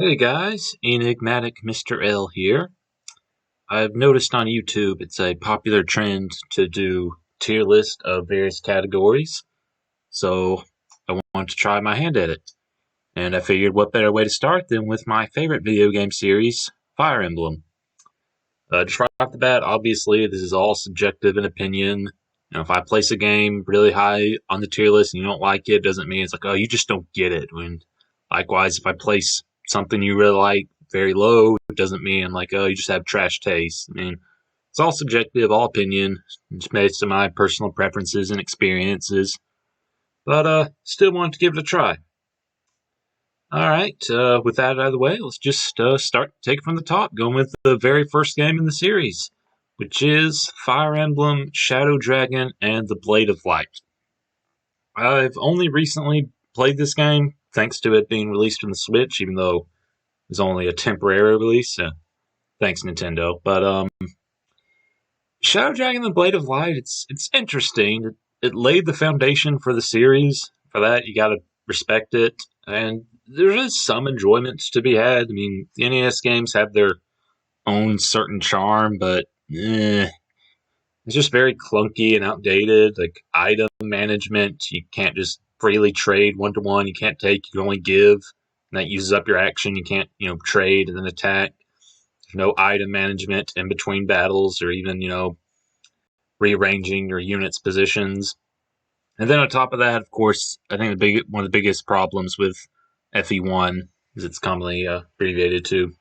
Hey guys, Enigmatic Mr. L here. I've noticed on YouTube it's a popular trend to do tier list of various categories, so I want to try my hand at it. And I figured what better way to start than with my favorite video game series, Fire Emblem. Just right off the bat, obviously this is all subjective and opinion. If I place a game really high on the tier list and you don't like it, doesn't mean it's like, oh, you just don't get it. When likewise, if I place something you really like very low, it doesn't mean like, oh, you just have trash taste. I mean, it's all subjective, all opinion, just based on my personal preferences and experiences. But still want to give it a try. All right, with that out of the way, let's just start take it from the top, going with the very first game in the series, which is Fire Emblem, Shadow Dragon, and the Blade of Light. I've only recently played this game, thanks to it being released on the Switch, even though it was only a temporary release. Thanks, Nintendo. But Shadow Dragon and the Blade of Light, it's interesting. It laid the foundation for the series. For that, you gotta respect it. And there is some enjoyment to be had. I mean, the NES games have their own certain charm, but it's just very clunky and outdated. Like item management, you can't just freely trade one-to-one. You can't take, you can only give. And that uses up your action. You can't, trade and then attack. There's no item management in between battles or even, rearranging your unit's positions. And then on top of that, of course, I think one of the biggest problems with FE1, as it's commonly abbreviated to,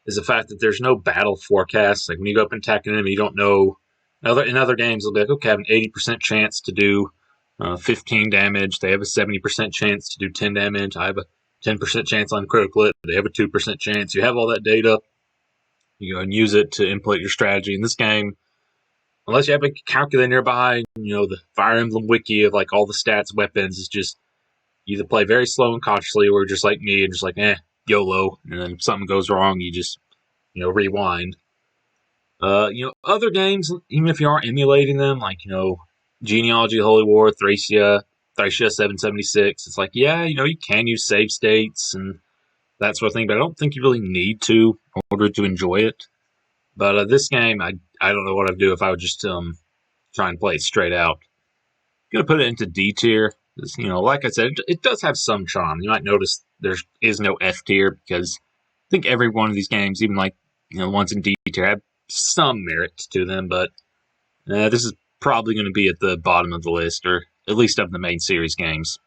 is the fact that there's no battle forecast. Like when you go up and attack an enemy, you don't know. In other games, they'll be like, okay, I have an 80% chance to do 15 damage. They have a 70% chance to do 10 damage. I have a 10% chance on critical hit. They have a 2% chance. You have all that data. You go and use it to input your strategy. In this game, unless you have a calculator nearby, the Fire Emblem wiki of like all the stats, weapons is just you either play very slow and cautiously, or just like me and just like YOLO, and then if something goes wrong, you just rewind. Other games, even if you aren't emulating them, like Genealogy, Holy War, Thracia 776, it's like you can use save states and that sort of thing, but I don't think you really need to in order to enjoy it. But this game, I don't know what I'd do if I would just try and play it straight out. I'm gonna put it into D tier. Like I said, it does have some charm. You might notice there is no F tier because I think every one of these games, even like the ones in D tier, have some merit to them. But this is probably going to be at the bottom of the list, or at least of the main series games.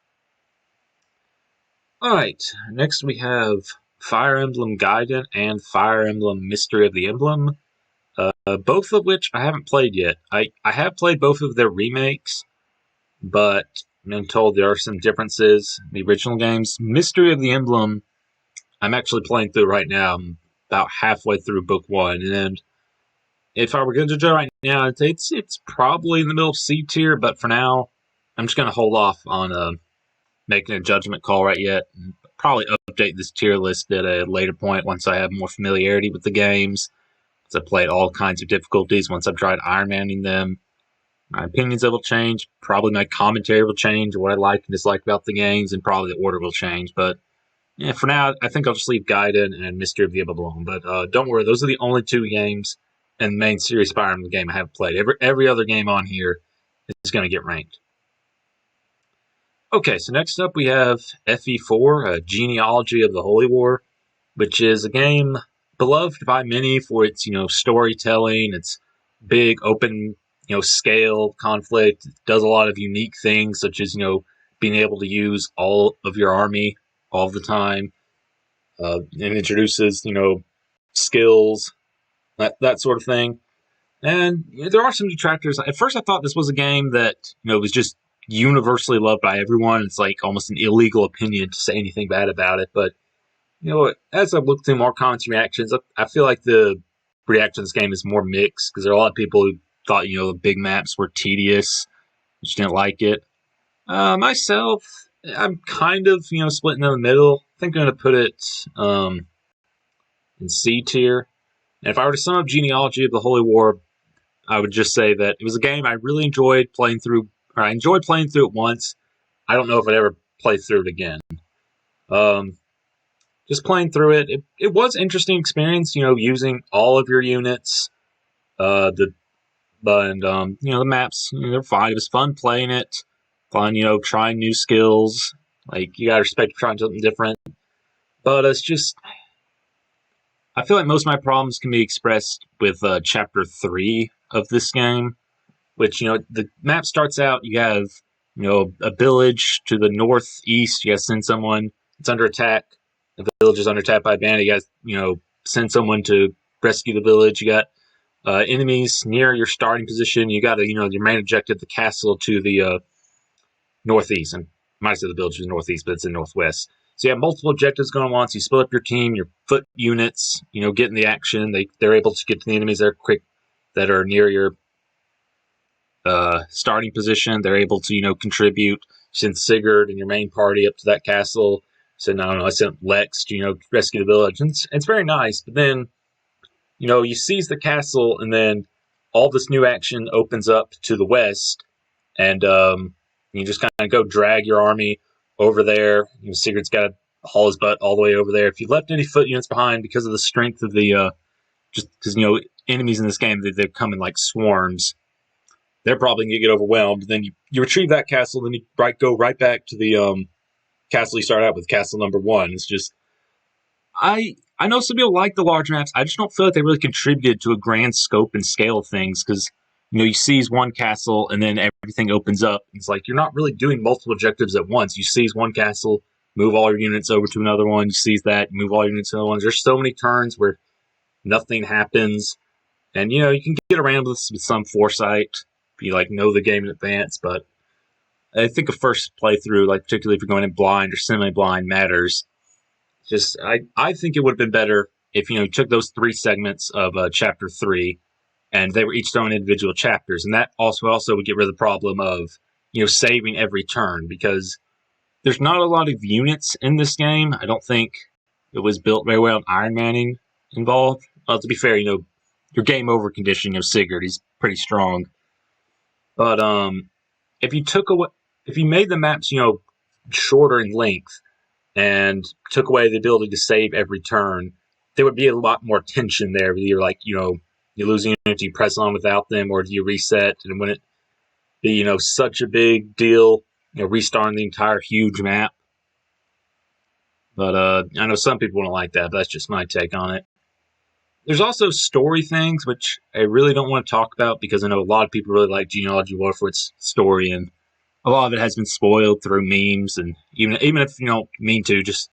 All right, next we have Fire Emblem Gaiden and Fire Emblem Mystery of the Emblem. Both of which I haven't played yet. I have played both of their remakes, but I'm told there are some differences in the original games. Mystery of the Emblem, I'm actually playing through right now. I'm about halfway through book 1, and if I were going to judge right now, I'd say it's probably in the middle of C tier, but for now, I'm just going to hold off on making a judgment call right yet. And probably update this tier list at a later point once I have more familiarity with the games. I've played all kinds of difficulties once I've tried Iron Manning them. My opinions will change. Probably my commentary will change, what I like and dislike about the games, and probably the order will change. But for now, I think I'll just leave Gaiden and Mystery of the Emblem alone. But don't worry, those are the only two games in the main series Fire Emblem game I have played. Every other game on here is going to get ranked. Okay, so next up we have FE4, Genealogy of the Holy War, which is a game beloved by many for its, storytelling, its big open, scale conflict. It does a lot of unique things, such as, being able to use all of your army all the time. It introduces, skills, that sort of thing. And there are some detractors. At first I thought this was a game that, was just universally loved by everyone. It's like almost an illegal opinion to say anything bad about it, but as I've looked through more comments and reactions, I feel like the reaction to this game is more mixed because there are a lot of people who thought, the big maps were tedious, just didn't like it. Myself, I'm kind of, splitting in the middle. I think I'm going to put it in C tier. And if I were to sum up Genealogy of the Holy War, I would just say that it was a game I really enjoyed playing through, or I enjoyed playing through it once. I don't know if I'd ever play through it again. just playing through it was an interesting experience, using all of your units. The the maps, they're fine. It was fun playing it, fun, trying new skills. Like, you gotta respect trying something different. But it's just, I feel like most of my problems can be expressed with Chapter 3 of this game, which, the map starts out, you have, a village to the northeast, you gotta send someone, it's under attack. The village is under attack by a bandit, you gotta, send someone to rescue the village. You got enemies near your starting position. You got your main objective, the castle to the northeast. And I might say the village is northeast, but it's in northwest. So you have multiple objectives going on once. You split up your team, your foot units, get in the action. They're able to get to the enemies that are quick, that are near your starting position. They're able to, contribute. Send Sigurd and your main party up to that castle. So I sent Lex to, rescue the village. And it's very nice. But then, you seize the castle, and then all this new action opens up to the west, and you just kind of go drag your army over there. Sigurd's got to haul his butt all the way over there. If you left any foot units behind, because of the strength of the, just because, enemies in this game, they're coming like swarms, they're probably going to get overwhelmed. Then you retrieve that castle, then you go right back to the castle you start out with, castle number 1. It's just, I know some people like the large maps. I just don't feel like they really contributed to a grand scope and scale of things, because, you seize one castle and then everything opens up. It's like you're not really doing multiple objectives at once. You seize one castle, move all your units over to another one. You seize that, move all your units to another one. There's so many turns where nothing happens. And, you can get around this with some foresight if you, know the game in advance. But I think a first playthrough, particularly if you're going in blind or semi-blind, matters. Just, I think it would have been better if, you took those 3 segments of Chapter 3, and they were each their own individual chapters. And that also would get rid of the problem of, saving every turn, because there's not a lot of units in this game. I don't think it was built very well. Iron Manning involved. Well, to be fair, your game over condition, Sigurd, he's pretty strong. But if you made the maps, shorter in length, and took away the ability to save every turn, there would be a lot more tension there. You're you lose units, you press on without them, or do you reset? And wouldn't it be, such a big deal, restarting the entire huge map? But I know some people wouldn't like that, but that's just my take on it. There's also story things, which I really don't want to talk about, because I know a lot of people really like Genealogy War for its story, and a lot of it has been spoiled through memes, and even if you don't mean to, just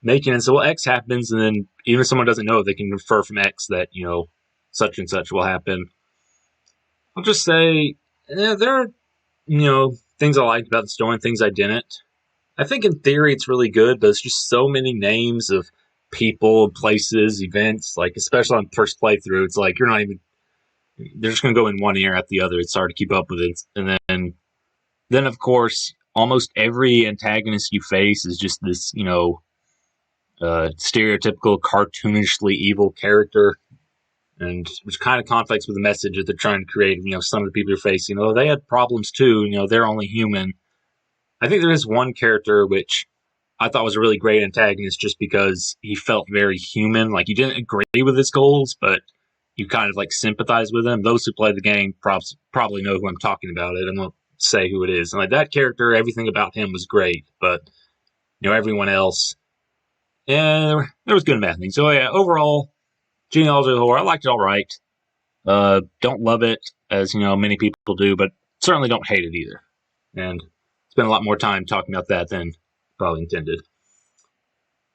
making it so, X happens, and then even if someone doesn't know, they can infer from X that, such and such will happen. I'll just say, there are, things I liked about the story and things I didn't. I think in theory it's really good, but it's just so many names of people, places, events, especially on first playthrough, it's like they're just going to go in one ear at the other. It's hard to keep up with it. And then of course, almost every antagonist you face is just this, stereotypical cartoonishly evil character, and which kind of conflicts with the message that they're trying to create. Some of the people you're facing, they had problems too. They're only human. I think there is one character which I thought was a really great antagonist, just because he felt very human. You didn't agree with his goals, but you kind of sympathize with him. Those who play the game probably know who I'm talking about. I won't say who it is. And that character, everything about him was great, but everyone else, there was good and bad things. So yeah, overall, Genealogy of the Horror, I liked it all right. Don't love it as many people do, but certainly don't hate it either. And spent a lot more time talking about that than probably intended.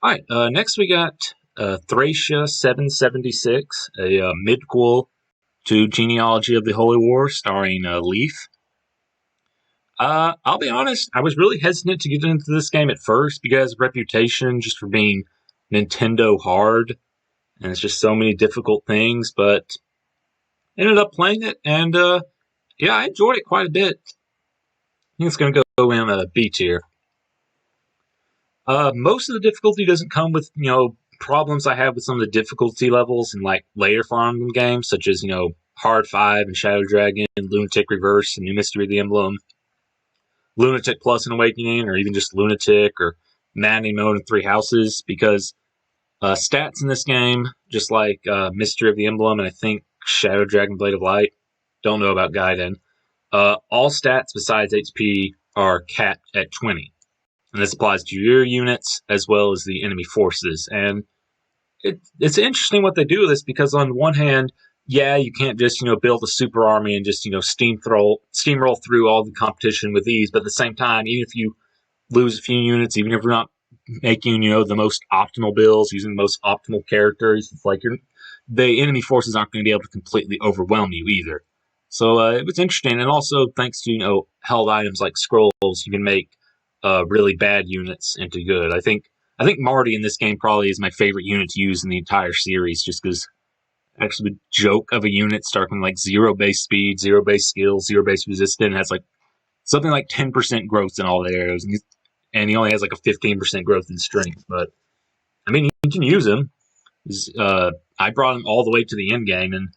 All right, next we got Thracia 776, a midquel to Genealogy of the Holy War, starring Leaf. I'll be honest, I was really hesitant to get into this game at first because of reputation just for being Nintendo hard, and it's just so many difficult things, but ended up playing it, and yeah, I enjoyed it quite a bit. I think it's going to go in a B tier. Most of the difficulty doesn't come with, problems I have with some of the difficulty levels in later Fire Emblem games, such as, Hard 5 and Shadow Dragon, Lunatic Reverse, and New Mystery of the Emblem, Lunatic Plus and Awakening, or even just Lunatic, or Maddening Mode in Three Houses, because Stats in this game, just like Mystery of the Emblem and I think Shadow Dragon Blade of Light. Don't know about Gaiden. All stats besides HP are capped at 20. And this applies to your units as well as the enemy forces. And it's interesting what they do with this because on one hand, yeah, you can't just build a super army and just steamroll through all the competition with ease. But at the same time, even if you lose a few units, even if you're not making the most optimal builds, using the most optimal characters, it's like the enemy forces aren't going to be able to completely overwhelm you either. So it was interesting, and also thanks to held items like scrolls, you can make really bad units into good. I think Marty in this game probably is my favorite unit to use in the entire series, just because actually the joke of a unit starting like 0 base speed, 0 base skill, 0 base resistance, has like something like 10% growth in all the arrows, and he only has like a 15% growth in strength. But I mean, you can use him. I brought him all the way to the end game, and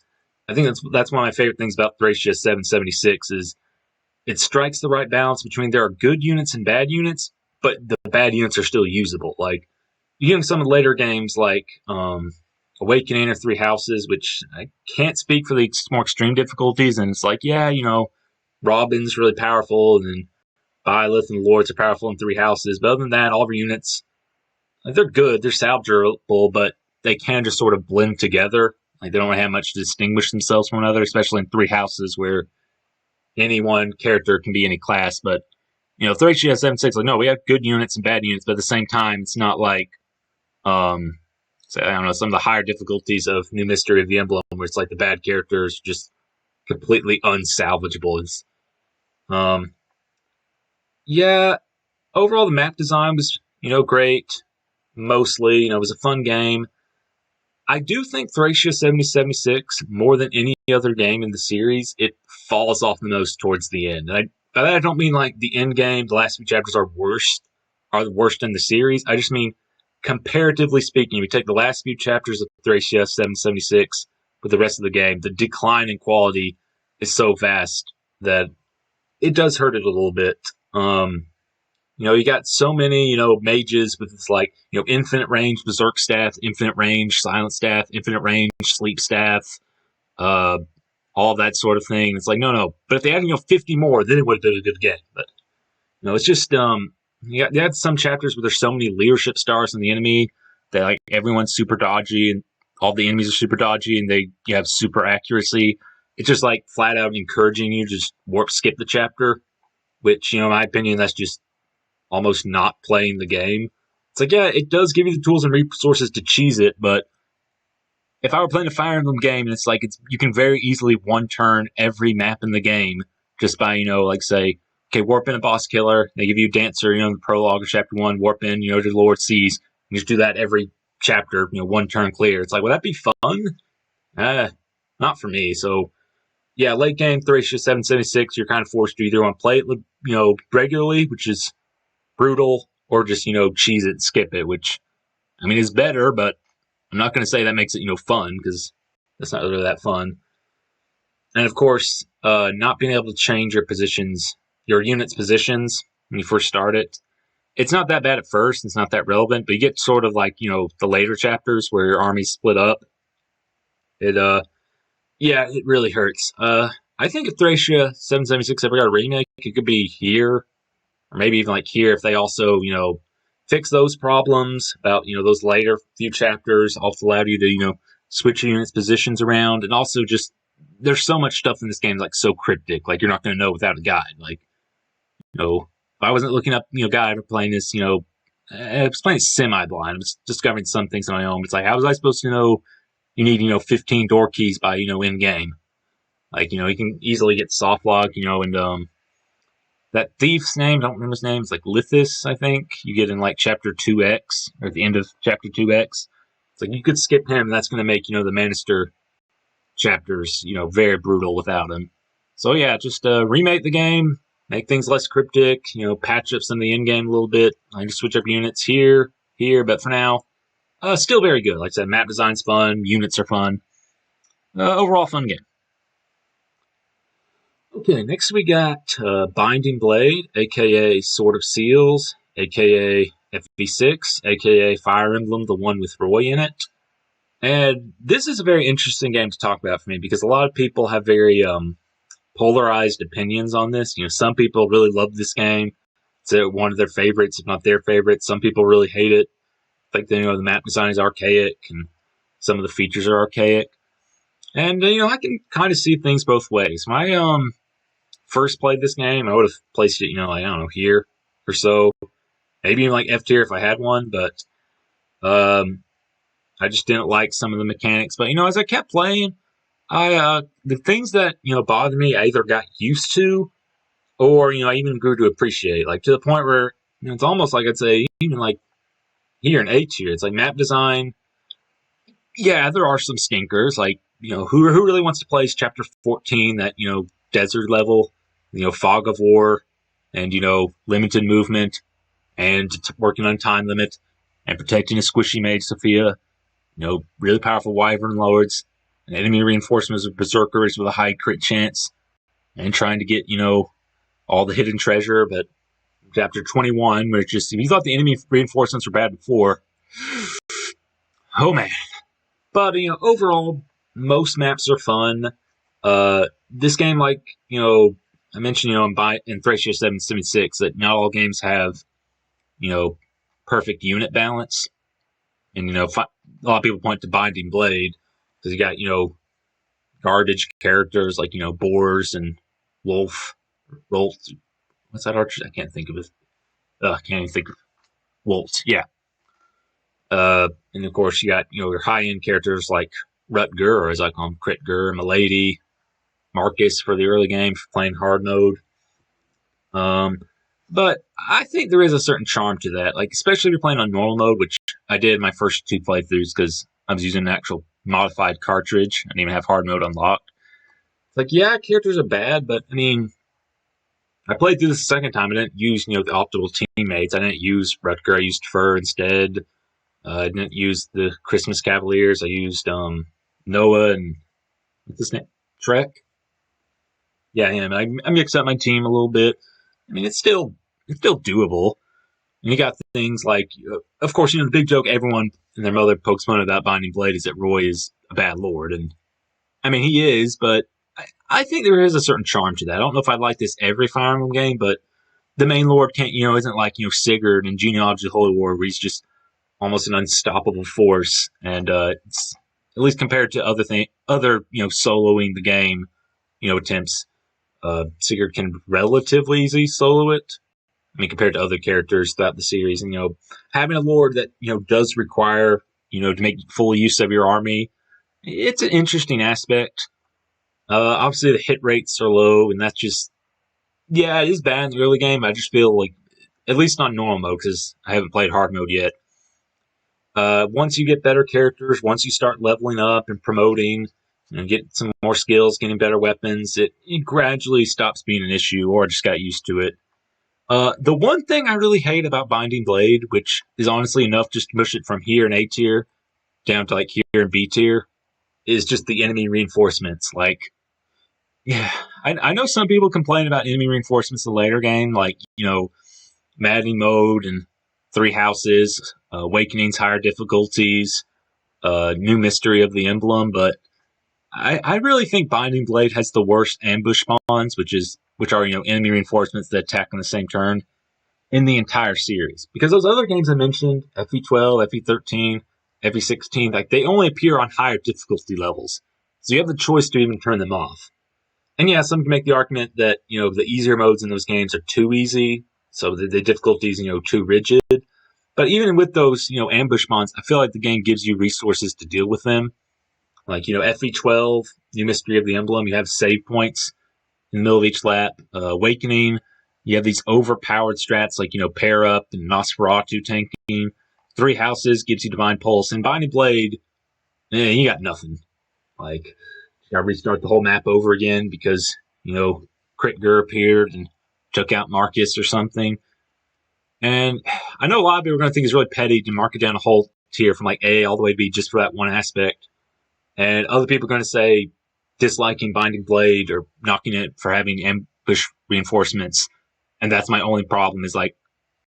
I think that's one of my favorite things about Thracia 776 is it strikes the right balance between there are good units and bad units, but the bad units are still usable. Like you get some of the later games like Awakening or Three Houses, which I can't speak for the more extreme difficulties, and it's like, yeah, Robin's really powerful, and then Byleth and Lords are powerful in Three Houses. But other than that, all of your units, they're good, they're salvageable, but they can just sort of blend together. Like they don't have much to distinguish themselves from another, especially in Three Houses where any one character can be any class. But Thracia 7.6, like no, we have good units and bad units, but at the same time, it's not like so, I don't know, some of the higher difficulties of New Mystery of the Emblem, where it's like the bad characters just completely unsalvageable. It's, yeah, overall the map design was great. Mostly, it was a fun game. I do think Thracia 7076, more than any other game in the series, it falls off the most towards the end. And by that I don't mean like the end game, the last few chapters are the worst in the series. I just mean, comparatively speaking, we take the last few chapters of Thracia 776 with the rest of the game, the decline in quality is so vast that it does hurt it a little bit. You got so many, mages with this like, infinite range berserk staff, infinite range silent staff, infinite range sleep staff, all that sort of thing. It's like, no. But if they had, 50 more, then it would have been a good game. But, it's just, you had some chapters where there's so many leadership stars in the enemy that like everyone's super dodgy and all the enemies are super dodgy and you have super accuracy. It's just like flat out encouraging you to just skip the chapter, which, in my opinion, that's just almost not playing the game. It's like, yeah, it does give you the tools and resources to cheese it, but if I were playing a Fire Emblem game, and it's like you can very easily one-turn every map in the game just by, like say, okay, warp in a boss killer, they give you Dancer, in the prologue of chapter 1, warp in, to the Lord Seas, and just do that every chapter, one turn clear. It's like, would that be fun? Not for me. So, yeah, late game, Thracia 776, you're kind of forced to either want to play it, regularly, which is brutal, or just, cheese it and skip it, which, I mean, is better, but I'm not going to say that makes it, fun, because that's not really that fun. And of course, not being able to change your unit's positions when you first start it. It's not that bad at first, it's not that relevant, but you get sort of like, the later chapters where your army's split up. It really hurts. I think if Thracia 776 ever got a remake, it could be here, or maybe even like here if they also, fix those problems about, those later few chapters, also allowed you to, switch your unit's positions around, and also just, there's so much stuff in this game like so cryptic, like you're not going to know without a guide. Like, if I wasn't looking up, guide or playing this, I was playing semi-blind. I was discovering some things on my own. It's like, how was I supposed to know you need, 15 door keys by, in game? Like, you can easily get soft lock, and that thief's name, I don't remember his name, it's like Lithis, I think. You get in like chapter 2X, or at the end of chapter 2X. It's like you could skip him, and that's going to make, the Manister chapters, very brutal without him. So yeah, just remake the game, make things less cryptic, patch up some of the in-game a little bit. I can switch up units here, but for now, still very good. Like I said, map design's fun, units are fun. Overall fun game. Okay, next we got Binding Blade, aka Sword of Seals, aka FV6, aka Fire Emblem, the one with Roy in it. And this is a very interesting game to talk about for me because a lot of people have very polarized opinions on this. Some people really love this game. It's one of their favorites, if not their favorite. Some people really hate it. Think the map design is archaic and some of the features are archaic. And I can kind of see things both ways. When I first played this game, I would have placed it, I don't know, here or so. Maybe even like F tier if I had one, but I just didn't like some of the mechanics. But as I kept playing, the things that bothered me, I either got used to, or I even grew to appreciate. Like to the point where it's almost like I'd say even like here in A tier, it's like map design. Yeah, there are some stinkers. Like who really wants to play Chapter 14, that desert level, fog of war, and limited movement, and working on time limit, and protecting a squishy mage Sophia. Really powerful wyvern lords, and enemy reinforcements of berserkers with a high crit chance, and trying to get, all the hidden treasure. But Chapter 21, where it's just, if you thought the enemy reinforcements were bad before, oh man. But, overall, most maps are fun. This game, like, I mentioned, in Thracia 776, that not all games have, perfect unit balance. And, a lot of people point to Binding Blade, because you got, garbage characters like, Boars and Wolf. What's that archer? I can't think of it. I can't even think of Wolf. Yeah. And of course, you got, your high-end characters like Rutger, or as I call him, Critger, Milady, Marcus for the early game, for playing hard mode. But I think there is a certain charm to that, like especially if you're playing on normal mode, which I did my first 2 playthroughs because I was using an actual modified cartridge. I didn't even have hard mode unlocked. It's like, yeah, characters are bad, but I mean, I played through this the second time. I didn't use, the optimal teammates. I didn't use Rutger. I used Fur instead. I didn't use the Christmas Cavaliers. I used Noah and what's his name? Trek. Yeah, him. I mixed up my team a little bit. I mean, it's still doable. And you got things like, of course, the big joke everyone and their mother pokes fun about Binding Blade is that Roy is a bad lord, and I mean he is, but I think there is a certain charm to that. I don't know if I'd like this every Fire Emblem game, but the main lord can't, isn't like Sigurd in Genealogy of the Holy War, where he's just almost an unstoppable force, and it's, at least compared to other soloing the game, attempts, Sigurd can relatively easily solo it. I mean, compared to other characters throughout the series, and having a lord that does require to make full use of your army, it's an interesting aspect. Obviously, the hit rates are low, and that's just it is bad in the early game. I just feel like, at least on normal mode, because I haven't played hard mode yet. Once you get better characters, once you start leveling up and promoting, get some more skills, getting better weapons, it gradually stops being an issue, or I just got used to it. The one thing I really hate about Binding Blade, which is honestly enough just to push it from here in A tier down to like here in B tier, is just the enemy reinforcements. Like, yeah, I know some people complain about enemy reinforcements in the later game, like, maddening mode and 3 houses, awakenings, higher difficulties, new mystery of the emblem, but I really think Binding Blade has the worst ambush spawns, which are enemy reinforcements that attack on the same turn in the entire series. Because those other games I mentioned, FE12, FE13, FE16, like they only appear on higher difficulty levels, so you have the choice to even turn them off. And yeah, some can make the argument that the easier modes in those games are too easy, so the difficulty is too rigid. But even with those ambush spawns, I feel like the game gives you resources to deal with them. Like FE12, New Mystery of the Emblem, you have save points in the middle of each lap. Awakening, you have these overpowered strats like Pair Up and Nosferatu tanking. 3 houses gives you Divine Pulse, and Binding Blade, you got nothing. Like, you gotta restart the whole map over again because Critger appeared and took out Marcus or something. And I know a lot of people are going to think it's really petty to mark it down a whole tier from like A all the way to B just for that one aspect. And other people are going to say disliking Binding Blade or knocking it for having ambush reinforcements. And that's my only problem is like,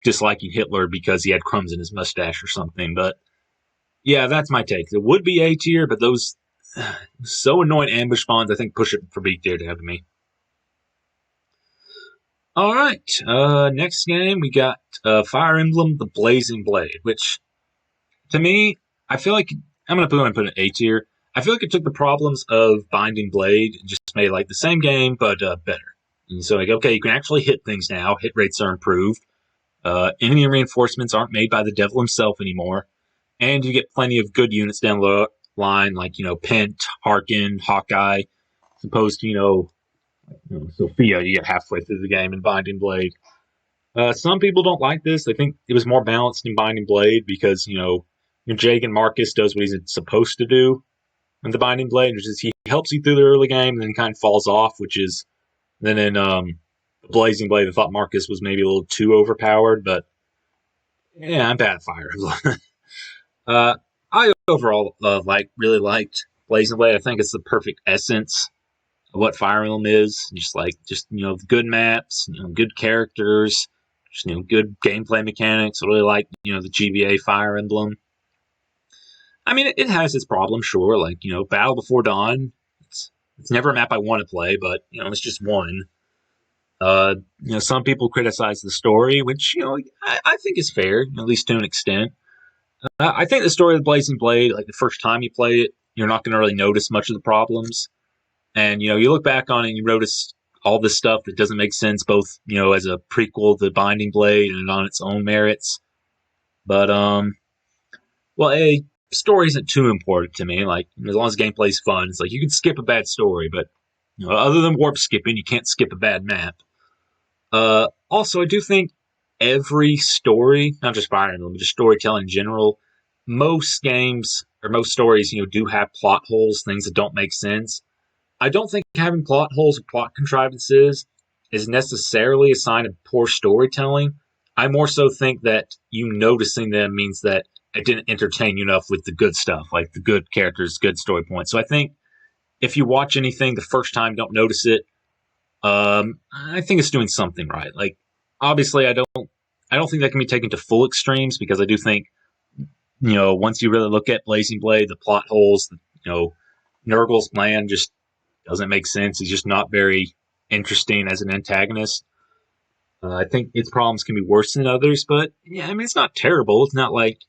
disliking Hitler because he had crumbs in his mustache or something. But yeah, that's my take. It would be A tier, but those so annoying ambush spawns, I think, push it for B tier to have me. All right, next game we got Fire Emblem: The Blazing Blade, which to me, I feel like I'm gonna put it in A tier. I feel like it took the problems of Binding Blade and just made like the same game but better. And so like, okay, you can actually hit things now. Hit rates are improved. Enemy reinforcements aren't made by the devil himself anymore, and you get plenty of good units down the line, like Pent, Harkin, Hawkeye, as opposed to Sophia. You get halfway through the game in Binding Blade. Some people don't like this. They think it was more balanced in Binding Blade because Jake and Marcus does what he's supposed to do in the Binding Blade, which is he helps you through the early game and then he kind of falls off, which is then in Blazing Blade, I thought Marcus was maybe a little too overpowered, but yeah, I'm bad at Fire Emblem. I overall really liked Blazing Blade. I think it's the perfect essence of what Fire Emblem is. Just good maps, good characters, just good gameplay mechanics. I really like the GBA Fire Emblem. I mean, it has its problems, sure. Like Battle Before Dawn. It's never a map I want to play, but it's just one. Some people criticize the story, which I think is fair, at least to an extent. I think the story of the Blazing Blade, like the first time you play it, you're not going to really notice much of the problems. And you look back on it and you notice all this stuff that doesn't make sense, both as a prequel to Binding Blade and on its own merits. But story isn't too important to me. Like as long as gameplay's fun, it's like you can skip a bad story, but other than warp skipping, you can't skip a bad map. Also, I do think every story, not just Fire Emblem, but just storytelling in general, most games or most stories, do have plot holes, things that don't make sense. I don't think having plot holes or plot contrivances is necessarily a sign of poor storytelling. I more so think that you noticing them means that it didn't entertain you enough with the good stuff, like the good characters, good story points. So I think if you watch anything the first time, don't notice it, I think it's doing something right. Like, obviously, I don't think that can be taken to full extremes because I do think, once you really look at Blazing Blade, the plot holes, Nurgle's plan just doesn't make sense. He's just not very interesting as an antagonist. I think its problems can be worse than others, but yeah, I mean, it's not terrible. It's not like,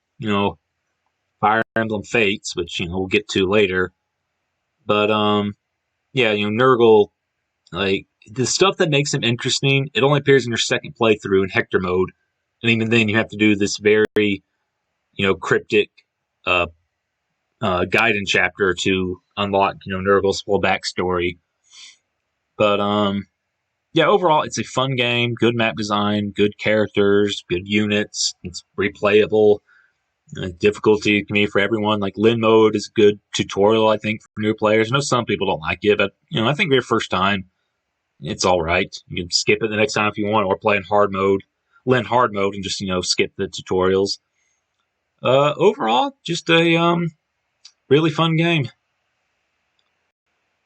Fire Emblem Fates, which, we'll get to later. But, Nurgle, like, the stuff that makes him interesting, it only appears in your second playthrough in Hector mode. And even then, you have to do this very, cryptic Gaiden chapter to unlock, Nurgle's full backstory. But, overall, it's a fun game, good map design, good characters, good units. It's replayable. Difficulty can be for everyone. Like, Lin mode is a good tutorial, I think, for new players. I know some people don't like it, but, I think for your first time, it's all right. You can skip it the next time if you want, or play in hard mode, Lin hard mode, and just, skip the tutorials. Overall, just a really fun game.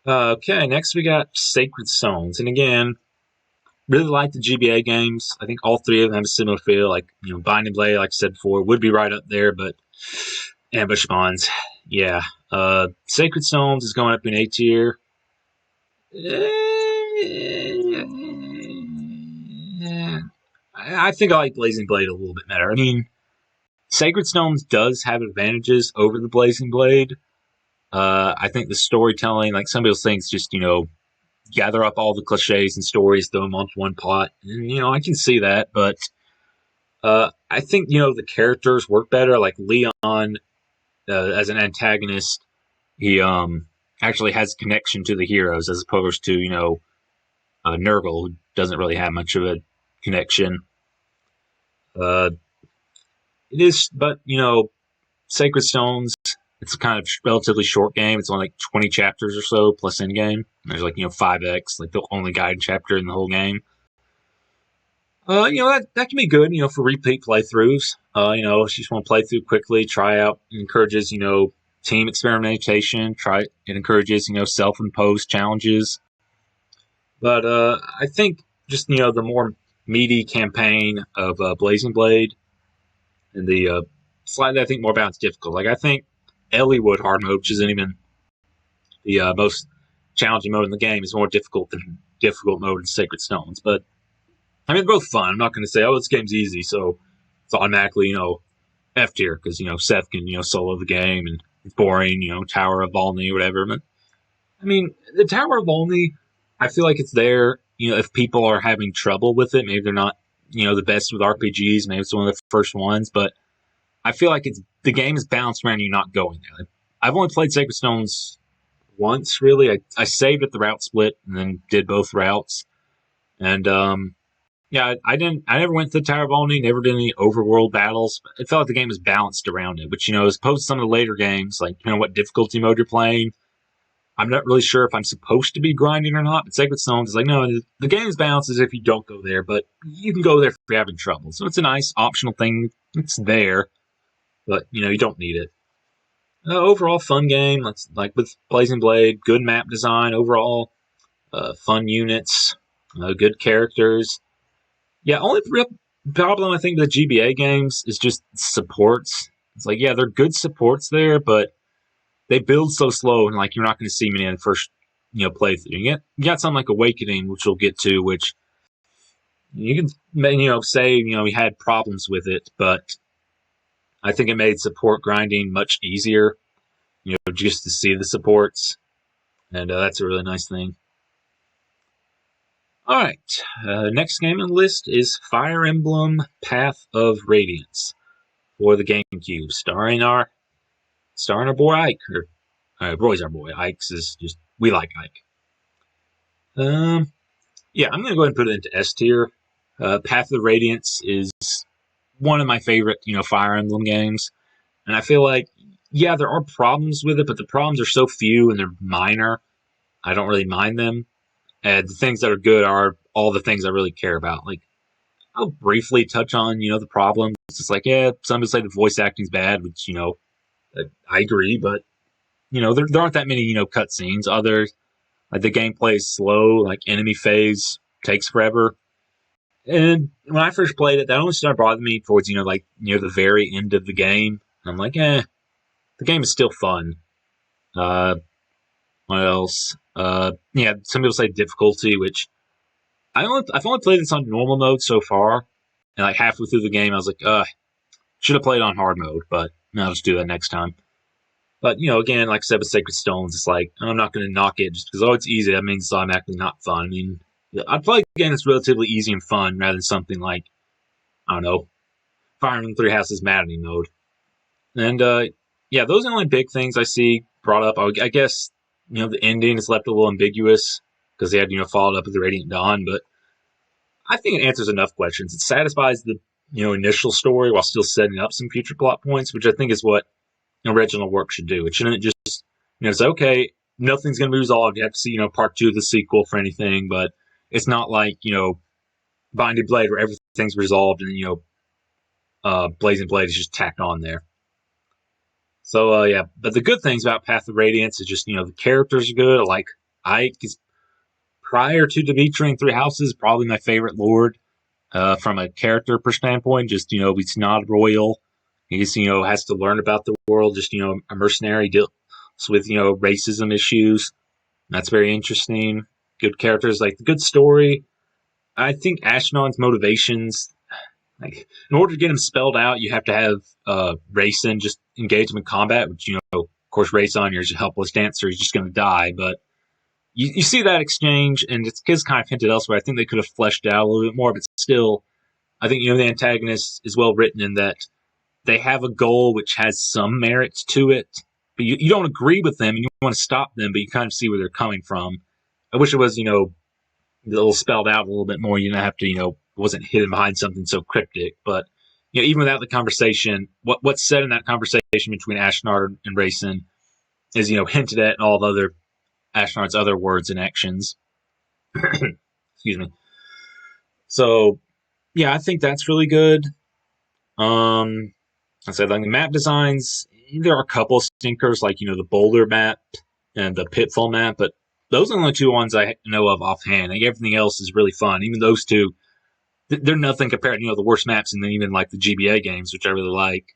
Okay, next we got Sacred Stones. And again, really like the GBA games. I think all three of them have a similar feel. Like, Binding Blade, like I said before, would be right up there, but Ambush Spawns, yeah. Sacred Stones is going up in A tier. I think I like Blazing Blade a little bit better. I mean, Sacred Stones does have advantages over the Blazing Blade. I think the storytelling, like some people think, is just, gather up all the cliches and stories, throw them onto one pot. And, I can see that, but I think, the characters work better. Like Leon, as an antagonist, he actually has a connection to the heroes as opposed to, Nurgle, who doesn't really have much of a connection. It is, but, Sacred Stones, it's a kind of relatively short game. It's only like 20 chapters or so plus endgame. There's like, 5x, like the only Gaiden chapter in the whole game. That can be good, for repeat playthroughs. If you just want to play through quickly, try out. It encourages, team experimentation. It encourages, self-imposed challenges. But I think just, the more meaty campaign of Blazing Blade, and the slightly, I think, more balanced difficult. Like, I think Elliewood hard mode, which isn't even the most challenging mode in the game, is more difficult than difficult mode in Sacred Stones. But I mean, they're both fun. I'm not going to say, oh, this game's easy, so it's automatically, F tier, because, Seth can, solo the game, and it's boring, Tower of Volney or whatever. But, I mean, the Tower of Volney, I feel like it's there, if people are having trouble with it. Maybe they're not, the best with RPGs. Maybe it's one of the first ones, but I feel like the game is balanced around you not going there. I've only played Sacred Stones once, really. I saved at the route split and then did both routes. And, yeah, I never went to the Tower of Volney, never did any overworld battles. It felt like the game was balanced around it, which, as opposed to some of the later games, like, what difficulty mode you're playing, I'm not really sure if I'm supposed to be grinding or not, but Sacred Stones is like, no, the game is balanced as if you don't go there, but you can go there if you're having trouble. So it's a nice optional thing. It's there, but, you don't need it. Overall, fun game. Like with Blazing Blade, good map design overall, fun units, good characters. Yeah, only real problem, I think, with the GBA games is just supports. It's like, yeah, they're good supports there, but they build so slow, and like you're not going to see many in the first, playthrough. You got something like Awakening, which we'll get to, which you can, say, we had problems with it, but I think it made support grinding much easier, just to see the supports, and that's a really nice thing. All right, next game on the list is Fire Emblem Path of Radiance for the GameCube, starring our boy Ike. Roy's our boy. Ike's is just, we like Ike. Yeah, I'm going to go ahead and put it into S tier. Path of Radiance is one of my favorite, Fire Emblem games. And I feel like, yeah, there are problems with it, but the problems are so few and they're minor. I don't really mind them. And the things that are good are all the things I really care about. Like, I'll briefly touch on, the problems. It's just like, yeah, some people say the voice acting's bad, which, I agree, but, there aren't that many, cutscenes. Others, like, the gameplay is slow, like, enemy phase takes forever. And when I first played it, that only started bothering me towards, like, near the very end of the game. And I'm like, the game is still fun. What else? Yeah, some people say difficulty, which I've only played this on normal mode so far. And, like, halfway through the game, I was like, should have played on hard mode, but I'll just do that next time. But, again, like I said with Sacred Stones, it's like, I'm not going to knock it just because, it's easy. That means it's automatically not fun. I mean, I'd play a game that's relatively easy and fun rather than something like, I don't know, Fire Emblem Three Houses Maddening mode. And, yeah, those are the only big things I see brought up. I guess, the ending is left a little ambiguous because they had, followed up with the Radiant Dawn, but I think it answers enough questions. It satisfies the, initial story while still setting up some future plot points, which I think is what original work should do. It shouldn't just, say, okay, nothing's going to be resolved. You have to see, part 2 of the sequel for anything, but it's not like, Binding Blade where everything's resolved and, Blazing Blade is just tacked on there. So, yeah, but the good things about Path of Radiance is just, the characters are good. I like Ike. Prior to Dimitri and Three Houses, probably my favorite lord from a character standpoint. Just, he's not royal. He's, has to learn about the world. Just, a mercenary deals with, racism issues. That's very interesting. Good characters, like the good story. I think Ashnod's motivations, like, in order to get him spelled out, you have to have Rayson just engage him in combat, which, of course, Rayson, you're just a helpless dancer. He's just going to die. But you see that exchange, and it's kind of hinted elsewhere. I think they could have fleshed out a little bit more, but still, I think, the antagonist is well written in that they have a goal which has some merits to it, but you don't agree with them and you want to stop them, but you kind of see where they're coming from. I wish it was, a little spelled out a little bit more. You don't have to, it wasn't hidden behind something so cryptic. But, even without the conversation, what's said in that conversation between Ashnard and Rayson is, hinted at in all the other Ashnard's other words and actions. Excuse me. So, yeah, I think that's really good. I said, like, the map designs, there are a couple of stinkers, like, the Boulder map and the Pitfall map, but those are the only two ones I know of offhand. Like, everything else is really fun. Even those two, they're nothing compared to the worst maps in even like the GBA games, which I really like.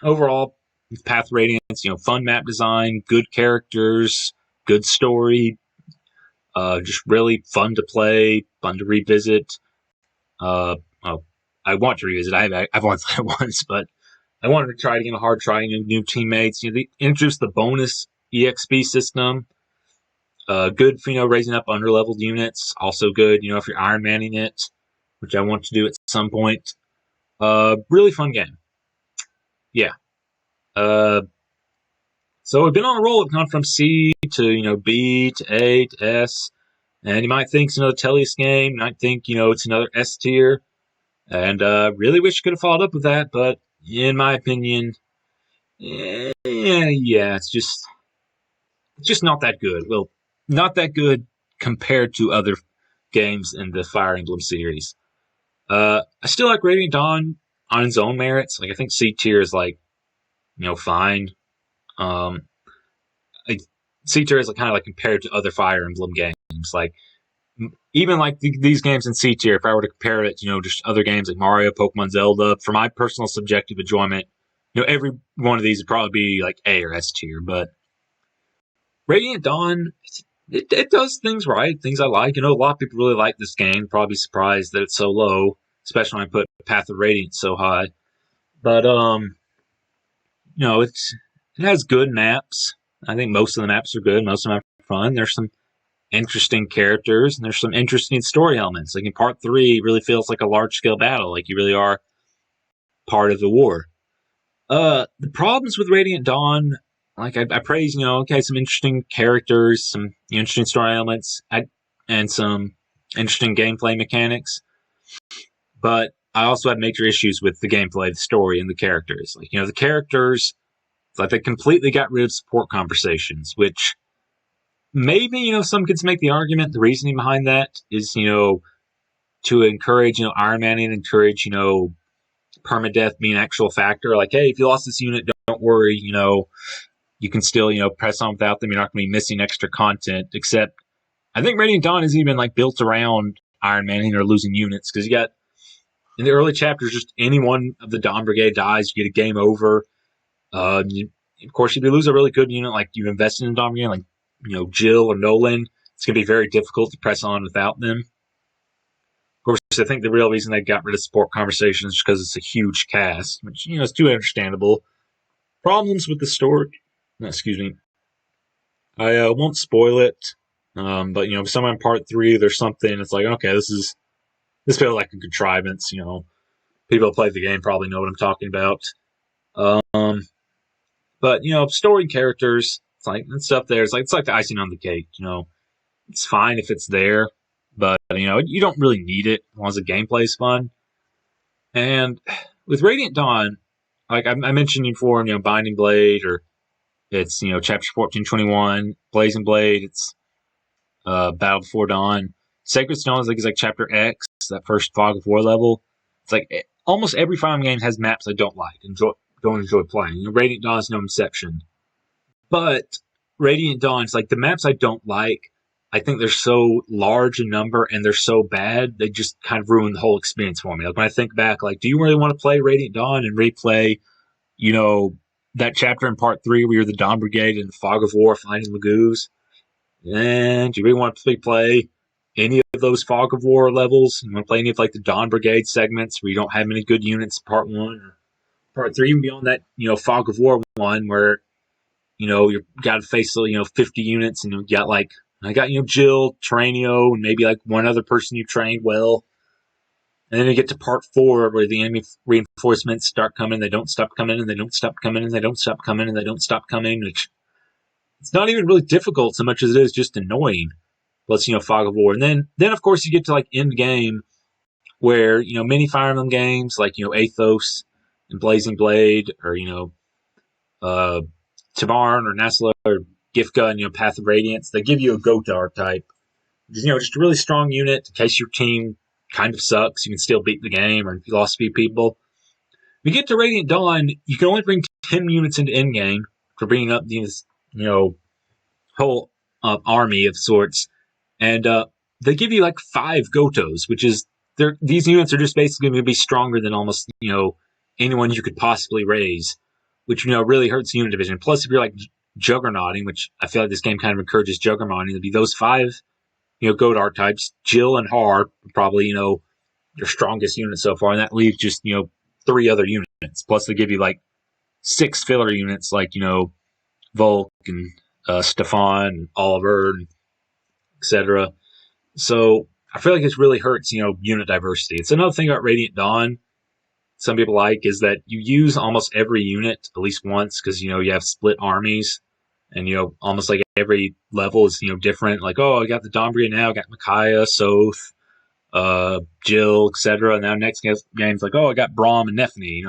Overall, Path Radiance, fun map design, good characters, good story, just really fun to play, fun to revisit. Well, I want to revisit. I've only played it once, but I wanted to try it again. Hard trying new teammates. They introduced the bonus EXP system. Good for raising up underleveled units. Also good, if you're Iron Manning it, which I want to do at some point. Really fun game. Yeah. So we've been on a roll. We've gone from C to B to A to S, and you might think it's another Tellius game. You might think it's another S tier, and really wish you could have followed up with that. But in my opinion, yeah, it's just not that good. Well, not that good compared to other games in the Fire Emblem series. I still like Radiant Dawn on its own merits. Like I think C tier is fine. C tier is kind of compared to other Fire Emblem games. Even these games in C tier, if I were to compare it, just other games like Mario, Pokemon, Zelda, for my personal subjective enjoyment, every one of these would probably be A or S tier. But Radiant Dawn, it does things right, things I like. A lot of people really like this game. Probably surprised that it's so low, especially when I put Path of Radiance so high. But it has good maps. I think most of the maps are good. Most of them are fun. There's some interesting characters, and there's some interesting story elements. In Part 3, it really feels like a large-scale battle. You really are part of the war. The problems with Radiant Dawn, I praise, some interesting characters, some interesting story elements, and some interesting gameplay mechanics. But I also have major issues with the gameplay, the story, and the characters. The characters, they completely got rid of support conversations, which maybe, some kids make the argument, the reasoning behind that is, to encourage, Iron Man and encourage, permadeath being an actual factor. Hey, if you lost this unit, don't worry, you can still, press on without them. You're not going to be missing extra content, except I think Radiant Dawn is even built around Iron Man or losing units, because you got, in the early chapters, just any one of the Dawn Brigade dies, you get a game over. Of course, if you lose a really good unit, you invested in Dawn Brigade, Jill or Nolan, it's going to be very difficult to press on without them. Of course, I think the real reason they got rid of support conversations is because it's a huge cast, which, is too understandable. Problems with the story. Excuse me. I won't spoil it, but, somewhere in Part 3, there's something, it's okay, this feels like a contrivance, people who played the game probably know what I'm talking about. But, story and characters, it's stuff there. It's like the icing on the cake, It's fine if it's there, but, you don't really need it as long as the gameplay is fun. And with Radiant Dawn, I mentioned before, Binding Blade, or it's, Chapter 1421, Blazing Blade, it's Battle Before Dawn. Sacred Stone is Chapter X, that first Fog of War level. It's almost every Fire Emblem game has maps I don't like and don't enjoy playing. Radiant Dawn is no exception. But Radiant Dawn, it's the maps I don't like, I think they're so large in number and they're so bad, they just kind of ruin the whole experience for me. When I think back, do you really want to play Radiant Dawn and replay, that chapter in Part 3 where you're the Dawn Brigade in the Fog of War fighting Lagoos? And do you really want to play any of those Fog of War levels? You want to play any of the Dawn Brigade segments where you don't have many good units in Part 1 or Part 3, even beyond that, Fog of War one where, you got to face, 50 units and you got I got, Jill, Tranio, and maybe one other person you trained well. And then you get to Part 4 where the enemy reinforcements start coming, they don't stop coming, and they don't stop coming, and they don't stop coming, and they don't stop coming, which it's not even really difficult so much as it is just annoying. Plus, Fog of War. And then of course you get to end game where, many Fire Emblem games Athos and Blazing Blade, or, Tabarn or Nasla or Gifka and, Path of Radiance, they give you a Goat archetype. Just a really strong unit in case your team kind of sucks. You can still beat the game, or if you lost a few people. When you get to Radiant Dawn, you can only bring 10 units into endgame for bringing up these, whole army of sorts. And they give you 5 Gotos, which is these units are just basically going to be stronger than almost anyone you could possibly raise, which really hurts unit division. Plus, if you're like juggernauting, which I feel like this game kind of encourages juggernauting, it'd be those 5 goat archetypes. Jill and Har probably your strongest unit so far, and that leaves just 3 other units. Plus, they give you like 6 filler units like Volk and Stefan and Oliver, etc. So I feel like this really hurts unit diversity. It's another thing about Radiant Dawn. Some people like is that you use almost every unit at least once because you have split armies, and almost like every level is different. Like, oh, I got the Dombria now, I got Micaiah, Soth, Jill, etc. Now next game's like, oh, I got Braum and Nephne.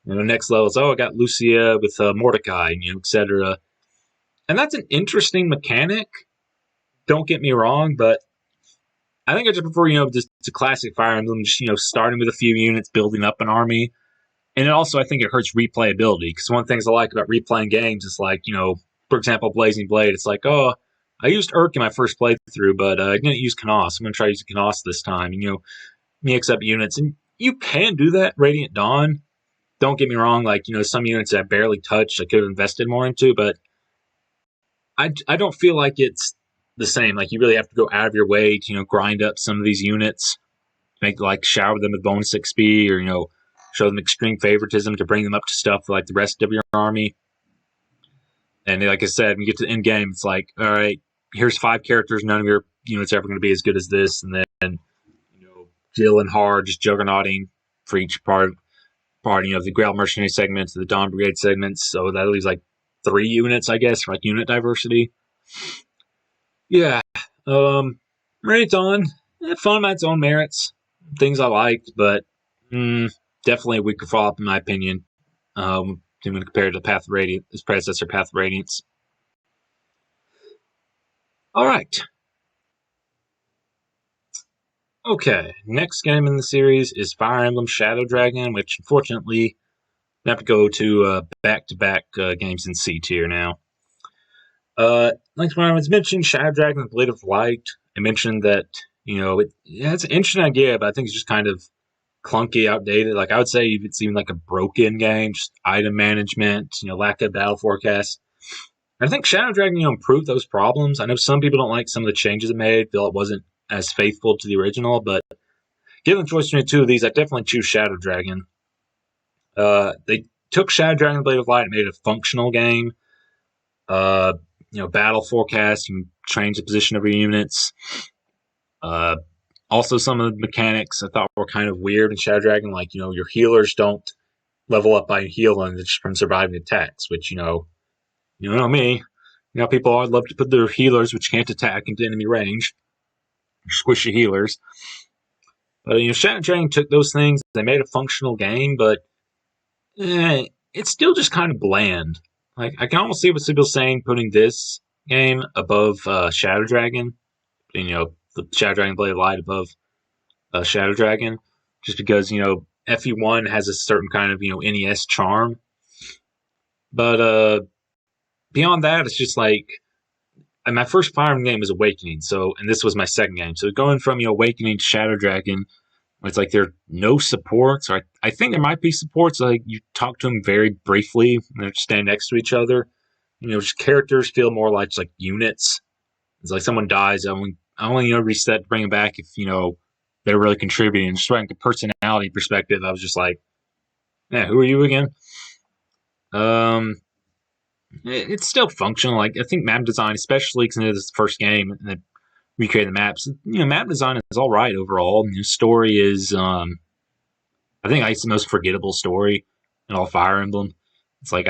Next level is, oh, I got Lucia with Mordecai, etc. And that's an interesting mechanic. Don't get me wrong, but I think I just prefer, just a classic Fire Emblem, just, starting with a few units, building up an army. And it also, I think it hurts replayability, because one of the things I like about replaying games is like, for example, Blazing Blade, it's like, oh, I used Urk in my first playthrough, but I didn't use Canos. I'm going to try using Canos this time. And, mix up units. And you can do that, Radiant Dawn. Don't get me wrong, like, some units that I barely touched, I could have invested more into, but I don't feel like it's the same. Like, you really have to go out of your way to, grind up some of these units, shower them with bonus XP, or, show them extreme favoritism to bring them up to stuff for, like, the rest of your army. And like I said, when you get to the end game, it's like, all right, here's 5 characters, none of your units are ever going to be as good as this, and then, Jill and Har just juggernauting for each part of the Grail Mercenary segments, the Dawn Brigade segments, so that leaves, like, 3 units, I guess, for, like, unit diversity. Yeah, Radiant Dawn, fun on its own merits, things I liked, but definitely a weaker follow-up in my opinion. When compared to Path of Radiance, its predecessor, Path of Radiance. All right. Okay, next game in the series is Fire Emblem Shadow Dragon, which unfortunately we have to go to back-to-back games in C tier now. Like when I was mentioning Shadow Dragon Blade of Light, I mentioned that it's an interesting idea, but I think it's just kind of clunky, outdated. Like, I would say it's even like a broken game, just item management, lack of battle forecast. And I think Shadow Dragon, improved those problems. I know some people don't like some of the changes it made, feel it wasn't as faithful to the original, but given the choice between 2 of these, I definitely choose Shadow Dragon. They took Shadow Dragon Blade of Light and made it a functional game. Battle forecast, you can change the position of your units. Also, some of the mechanics I thought were kind of weird in Shadow Dragon, like, your healers don't level up by healing just from surviving attacks, which, me. People always love to put their healers, which can't attack, into enemy range. Squishy healers. But, Shadow Dragon took those things, they made a functional game, but it's still just kind of bland. Like, I can almost see what people's saying, putting this game above Shadow Dragon. The Shadow Dragon Blade of Light above Shadow Dragon, just because FE1 has a certain kind of NES charm, but beyond that, it's just like, and my first Fire Emblem game was Awakening, and this was my second game. So going from Awakening to Shadow Dragon, it's like there are no supports, or I think there might be supports. Like, you talk to them very briefly, and they stand next to each other. Just characters feel more like just like units. It's like someone dies, I only reset to bring them back if they're really contributing. Just from a personality perspective, I was just like, yeah, who are you again? It's still functional. Like, I think map design, especially because this is the first game and they recreate the maps. Map design is all right overall. Story is, I think it's the most forgettable story in all Fire Emblem. It's like,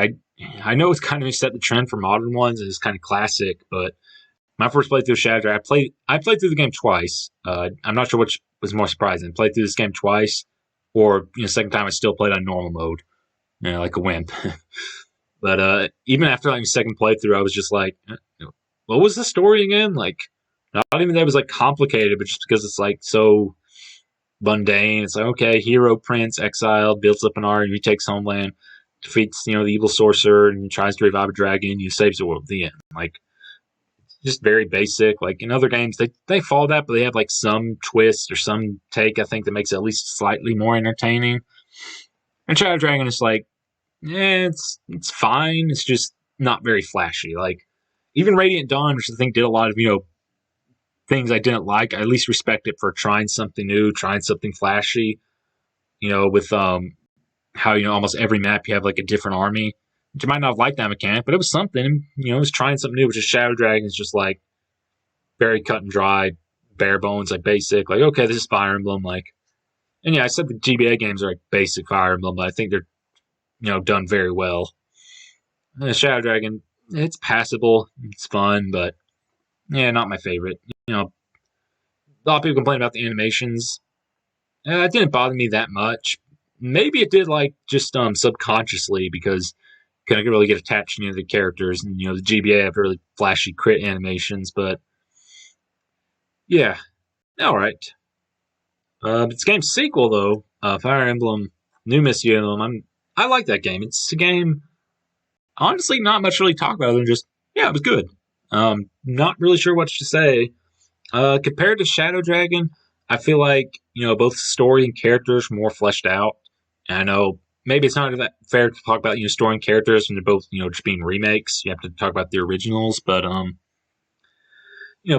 I know it's kind of set the trend for modern ones. It's kind of classic, but my first playthrough of Shadow Dragon, I played through the game twice. I'm not sure which was more surprising. I played through this game twice, or second time I still played on normal mode, like a wimp. But even after like second playthrough, I was just like, what was the story again? Like, not even that it was like complicated, but just because it's like so mundane. It's like, okay, hero prince exiled, builds up an army, retakes homeland, defeats the evil sorcerer, and tries to revive a dragon. Saves the world. The end. Like, just very basic. Like in other games, they follow that, but they have like some twist or some take, I think, that makes it at least slightly more entertaining. And Shadow Dragon is like, yeah, it's fine. It's just not very flashy. Like even Radiant Dawn, which I think did a lot of things I didn't like, I at least respect it for trying something new, trying something flashy. With how almost every map you have like a different army. Which you might not have liked that mechanic, but it was something. It was trying something new. Which is Shadow Dragon is just like very cut and dry, bare bones, like basic. Like okay, this is Fire Emblem. Like, and yeah, I said the GBA games are like basic Fire Emblem, but I think they're done very well. Shadow Dragon, it's passable, it's fun, but yeah, not my favorite. A lot of people complain about the animations. It didn't bother me that much. Maybe it did, like just subconsciously, because I could really get attached to the characters, and the GBA have really flashy crit animations. But yeah, all right. It's a game sequel though, Fire Emblem New Mystery Emblem. I like that game. It's a game. Honestly, not much really to talk about other than just yeah, it was good. Not really sure what to say. Compared to Shadow Dragon, I feel like both story and characters are more fleshed out. And I know maybe it's not that fair to talk about story and characters when they're both just being remakes. You have to talk about the originals, but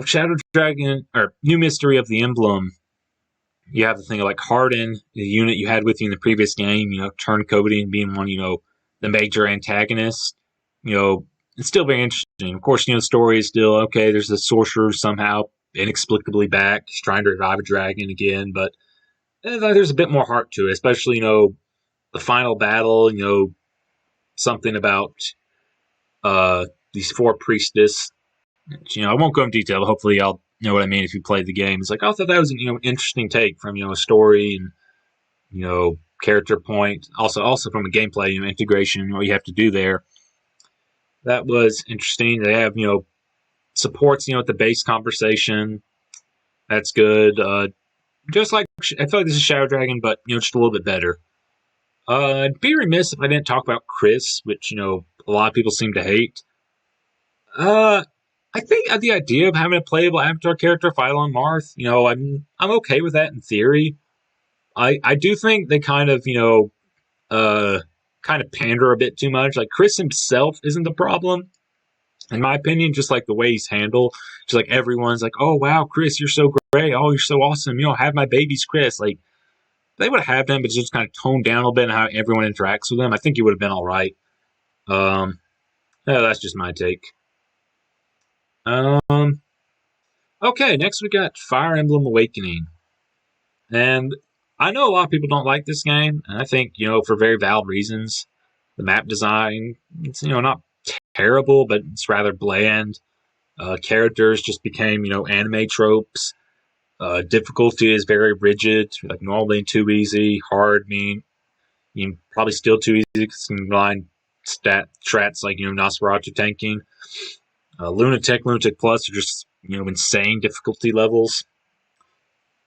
Shadow Dragon or New Mystery of the Emblem, you have the thing of like Harden, the unit you had with you in the previous game. Turncoating being one the major antagonist. It's still very interesting. Of course, the story is still okay. There's a sorcerer somehow inexplicably back. He's trying to revive a dragon again, but there's a bit more heart to it, especially, the final battle, something about these four priestess. I won't go in detail, but hopefully y'all know what I mean if you played the game. It's like, I thought that was an interesting take from, a story and, character point. Also from a gameplay, integration, what you have to do there. That was interesting. They have, supports, at the base conversation. That's good. Just like, I feel like this is Shadow Dragon, but, just a little bit better. I'd be remiss if I didn't talk about Chris, which, a lot of people seem to hate. I think the idea of having a playable Avatar character, Philo and Marth, I'm okay with that in theory. I do think they kind of, pander a bit too much. Like, Chris himself isn't the problem, in my opinion, just like the way he's handled. Just like everyone's like, oh, wow, Chris, you're so great. Oh, you're so awesome. Have my babies, Chris. Like, they would have had him, but just kind of toned down a little bit in how everyone interacts with him. I think he would have been all right. Yeah, that's just my take. Okay, next we got Fire Emblem Awakening. And I know a lot of people don't like this game, and I think, for very valid reasons. The map design, it's, not terrible, but it's rather bland. Characters just became, anime tropes. Difficulty is very rigid, like normally too easy, hard, probably still too easy because you can line strats like, Nosferatu tanking. Lunatic Plus are just, insane difficulty levels.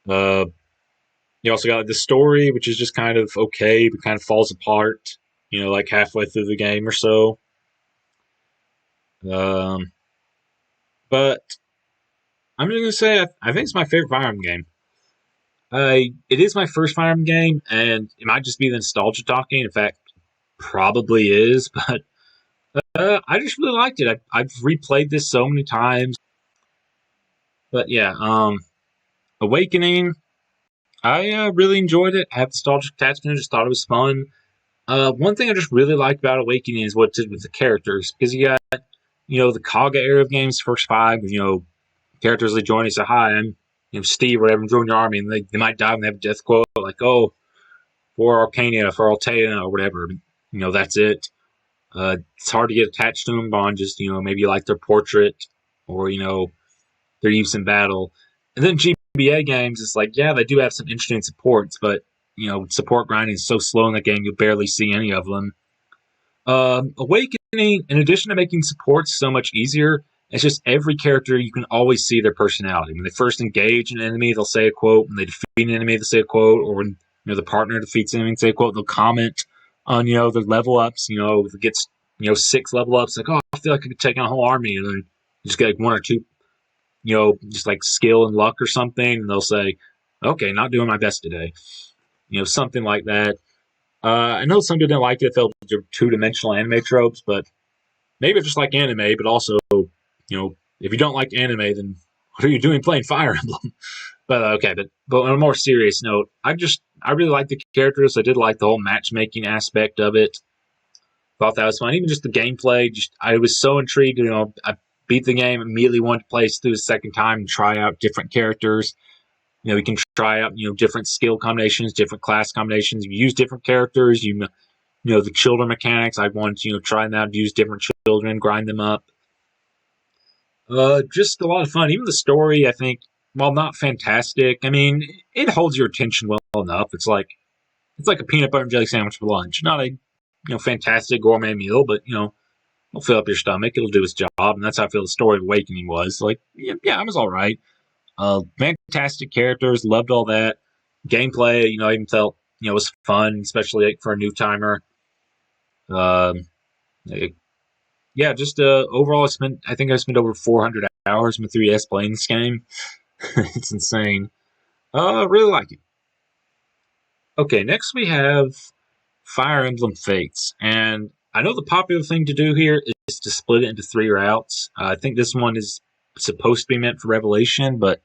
You also got the story, which is just kind of okay, but kind of falls apart, like halfway through the game or so. But I'm just going to say, I think it's my favorite Fire Emblem game. It is my first Fire Emblem game, and it might just be the nostalgia talking. In fact, probably is, but I just really liked it. I've replayed this so many times. But yeah, Awakening, I really enjoyed it. I have nostalgic attachment. I just thought it was fun. One thing I just really liked about Awakening is what it did with the characters, because you got, the Kaga era of games, first five, characters they join and say, hi, I'm Steve, or whatever, join your army, and they might die when they have a death quote, like, oh, for Arcania, for Altea, or whatever. That's it. It's hard to get attached to them on just, maybe you like their portrait, or, their use in battle. And then GBA games, it's like, yeah, they do have some interesting supports, but, support grinding is so slow in the game, you'll barely see any of them. Awakening, in addition to making supports so much easier, it's just every character, you can always see their personality. When they first engage an enemy, they'll say a quote. When they defeat an enemy, they'll say a quote. Or when the partner defeats an enemy and say a quote, they'll comment on their level ups. If it gets 6 level ups, like, oh, I feel like I could take on a whole army. And then just get like one or two, just like skill and luck or something, and they'll say, okay, not doing my best today. Something like that. I know some didn't like it, felt two-dimensional anime tropes, but maybe it's just like anime, but also, if you don't like anime, then what are you doing playing Fire Emblem? But okay, but on a more serious note, I really like the characters. I did like the whole matchmaking aspect of it. Thought that was fun. Even just the gameplay, I was so intrigued. I beat the game, immediately wanted to play through the second time and try out different characters. You can try out, different skill combinations, different class combinations. You use different characters. The children mechanics. I wanted to, try them out, use different children, grind them up. Just a lot of fun. Even the story, I think, while not fantastic, I mean, it holds your attention well enough. It's like a peanut butter and jelly sandwich for lunch. Not a fantastic gourmet meal, but it'll fill up your stomach. It'll do its job, and that's how I feel the story of Awakening was. Like, yeah, it was all right. Fantastic characters, loved all that. Gameplay, I even felt was fun, especially like for a new timer. Just overall, I think I spent over 400 hours in my 3DS playing this game. It's insane. Really like it. Okay, next we have Fire Emblem Fates, and I know the popular thing to do here is to split it into 3 routes. I think this one is supposed to be meant for Revelation, but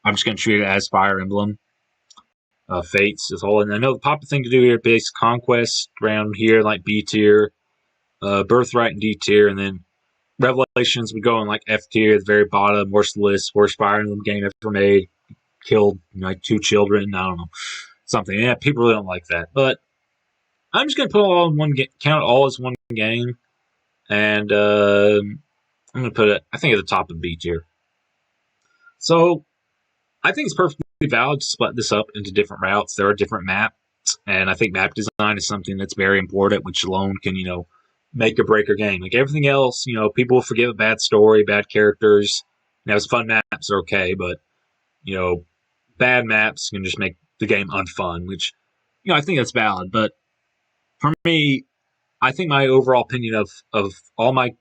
I'm just going to treat it as Fire Emblem Fates as a whole. And I know the popular thing to do here is Conquest around here, like B tier, Birthright and D tier, and then Revelations would go in like F tier, at the very bottom, worst of the list, worst Fire Emblem game ever made, killed like 2 children, I don't know, something. Yeah, people really don't like that, but I'm just going to put it all in one game, count it all as one game, and I'm going to put it, I think, at the top of B tier. So, I think it's perfectly valid to split this up into different routes. There are different maps, and I think map design is something that's very important, which alone can, make or break a game. Like everything else, people will forgive a bad story, bad characters. Now, fun maps are okay, but, bad maps can just make the game unfun, which, I think that's valid. But for me, I think my overall opinion of all my,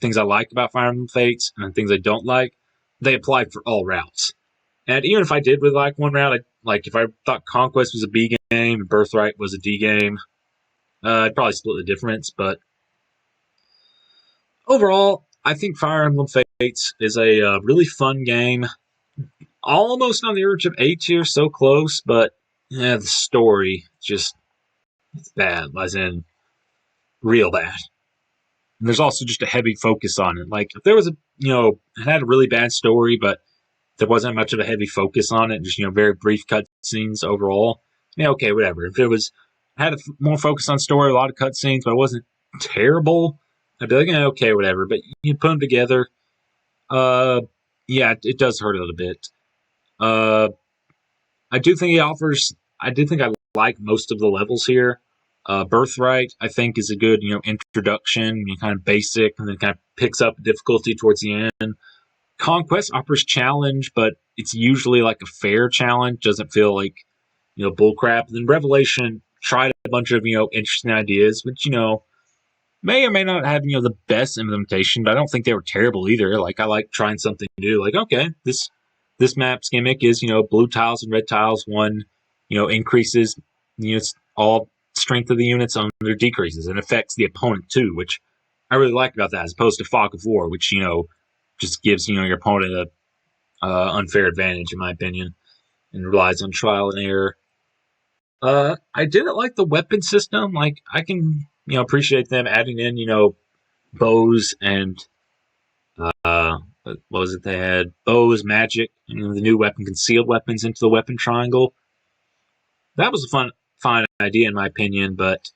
things I like about Fire Emblem Fates and things I don't like, they apply for all routes. And even if I did really like one route, if I thought Conquest was a B game and Birthright was a D game, I'd probably split the difference. But overall, I think Fire Emblem Fates is a really fun game. Almost on the urge of A tier, so close, but the story it's bad, as in real bad. And there's also just a heavy focus on it. Like if there was it had a really bad story, but there wasn't much of a heavy focus on it, just very brief cutscenes overall. Yeah, okay, whatever. If it had more focus on story, a lot of cutscenes, but it wasn't terrible, I'd be like, okay, whatever. But you put them together, it does hurt a little bit. I do think I like most of the levels here. Birthright, I think, is a good, introduction, kind of basic, and then kind of picks up difficulty towards the end. Conquest offers challenge, but it's usually like a fair challenge. Doesn't feel like, bullcrap. And then Revelation tried a bunch of, interesting ideas, which, may or may not have, the best implementation, but I don't think they were terrible either. Like, I like trying something new. Like, okay, this map's gimmick is, blue tiles and red tiles. One, increases, all strength of the units, on their decreases, and affects the opponent too, which I really like about that, as opposed to Fog of War, which, just gives, your opponent a unfair advantage, in my opinion, and relies on trial and error. I didn't like the weapon system. Like, I can, appreciate them adding in, bows and, what was it they had? Bows, magic, the new weapon, concealed weapons into the weapon triangle. That was a fine idea, in my opinion, but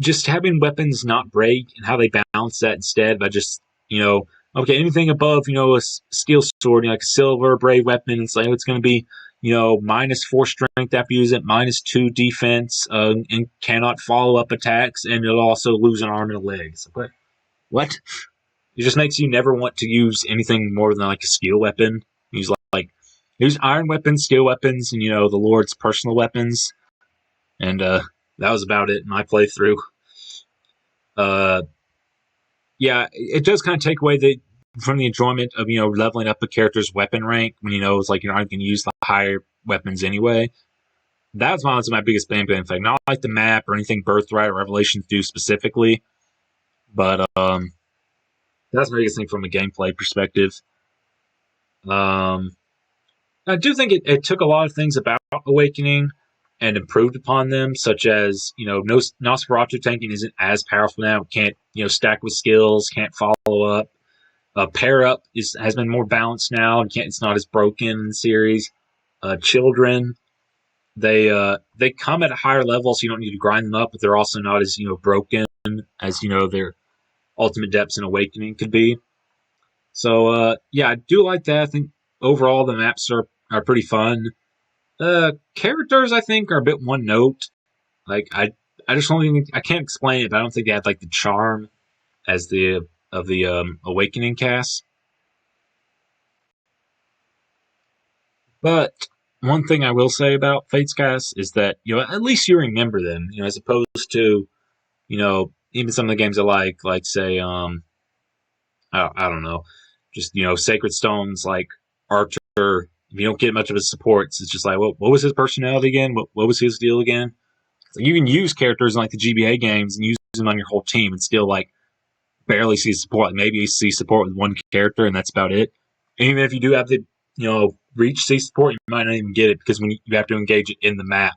just having weapons not break and how they balance that instead by just, okay, anything above, a steel sword, like a silver brave weapon, it's like, it's going to be, -4 strength after you use it, -2 defense, and cannot follow up attacks, and it'll also lose an arm and a leg. It's like, what? It just makes you never want to use anything more than like a steel weapon. Use iron weapons, steel weapons, and the Lord's personal weapons. And that was about it in my playthrough. It does kind of take away from the enjoyment of, leveling up a character's weapon rank when it's like you're not going to use the higher weapons anyway. That's honestly my biggest benefit. In fact, not like the map or anything Birthright or Revelations do specifically, but that's my biggest thing from a gameplay perspective. I do think it took a lot of things about Awakening and improved upon them, such as, Nosferatu tanking isn't as powerful now. It can't, stack with skills, can't follow up. Pair up has been more balanced now. It's not as broken in the series. Children, they come at a higher level, so you don't need to grind them up, but they're also not as broken as their ultimate depths and Awakening could be. So yeah, I do like that. I think overall the maps are pretty fun. Characters I think are a bit one note. Like I just don't even, I can't explain it, but I don't think they had like the charm as the Awakening cast. But one thing I will say about Fate's cast is that at least you remember them, as opposed to even some of the games I like say I don't know, just Sacred Stones like Archer. If you don't get much of his supports, it's just like, what was his personality again? What was his deal again? So you can use characters in like the GBA games and use them on your whole team and still like barely see support. Like maybe you see support with one character and that's about it. And even if you do have the reach see support, you might not even get it because when you have to engage it in the map.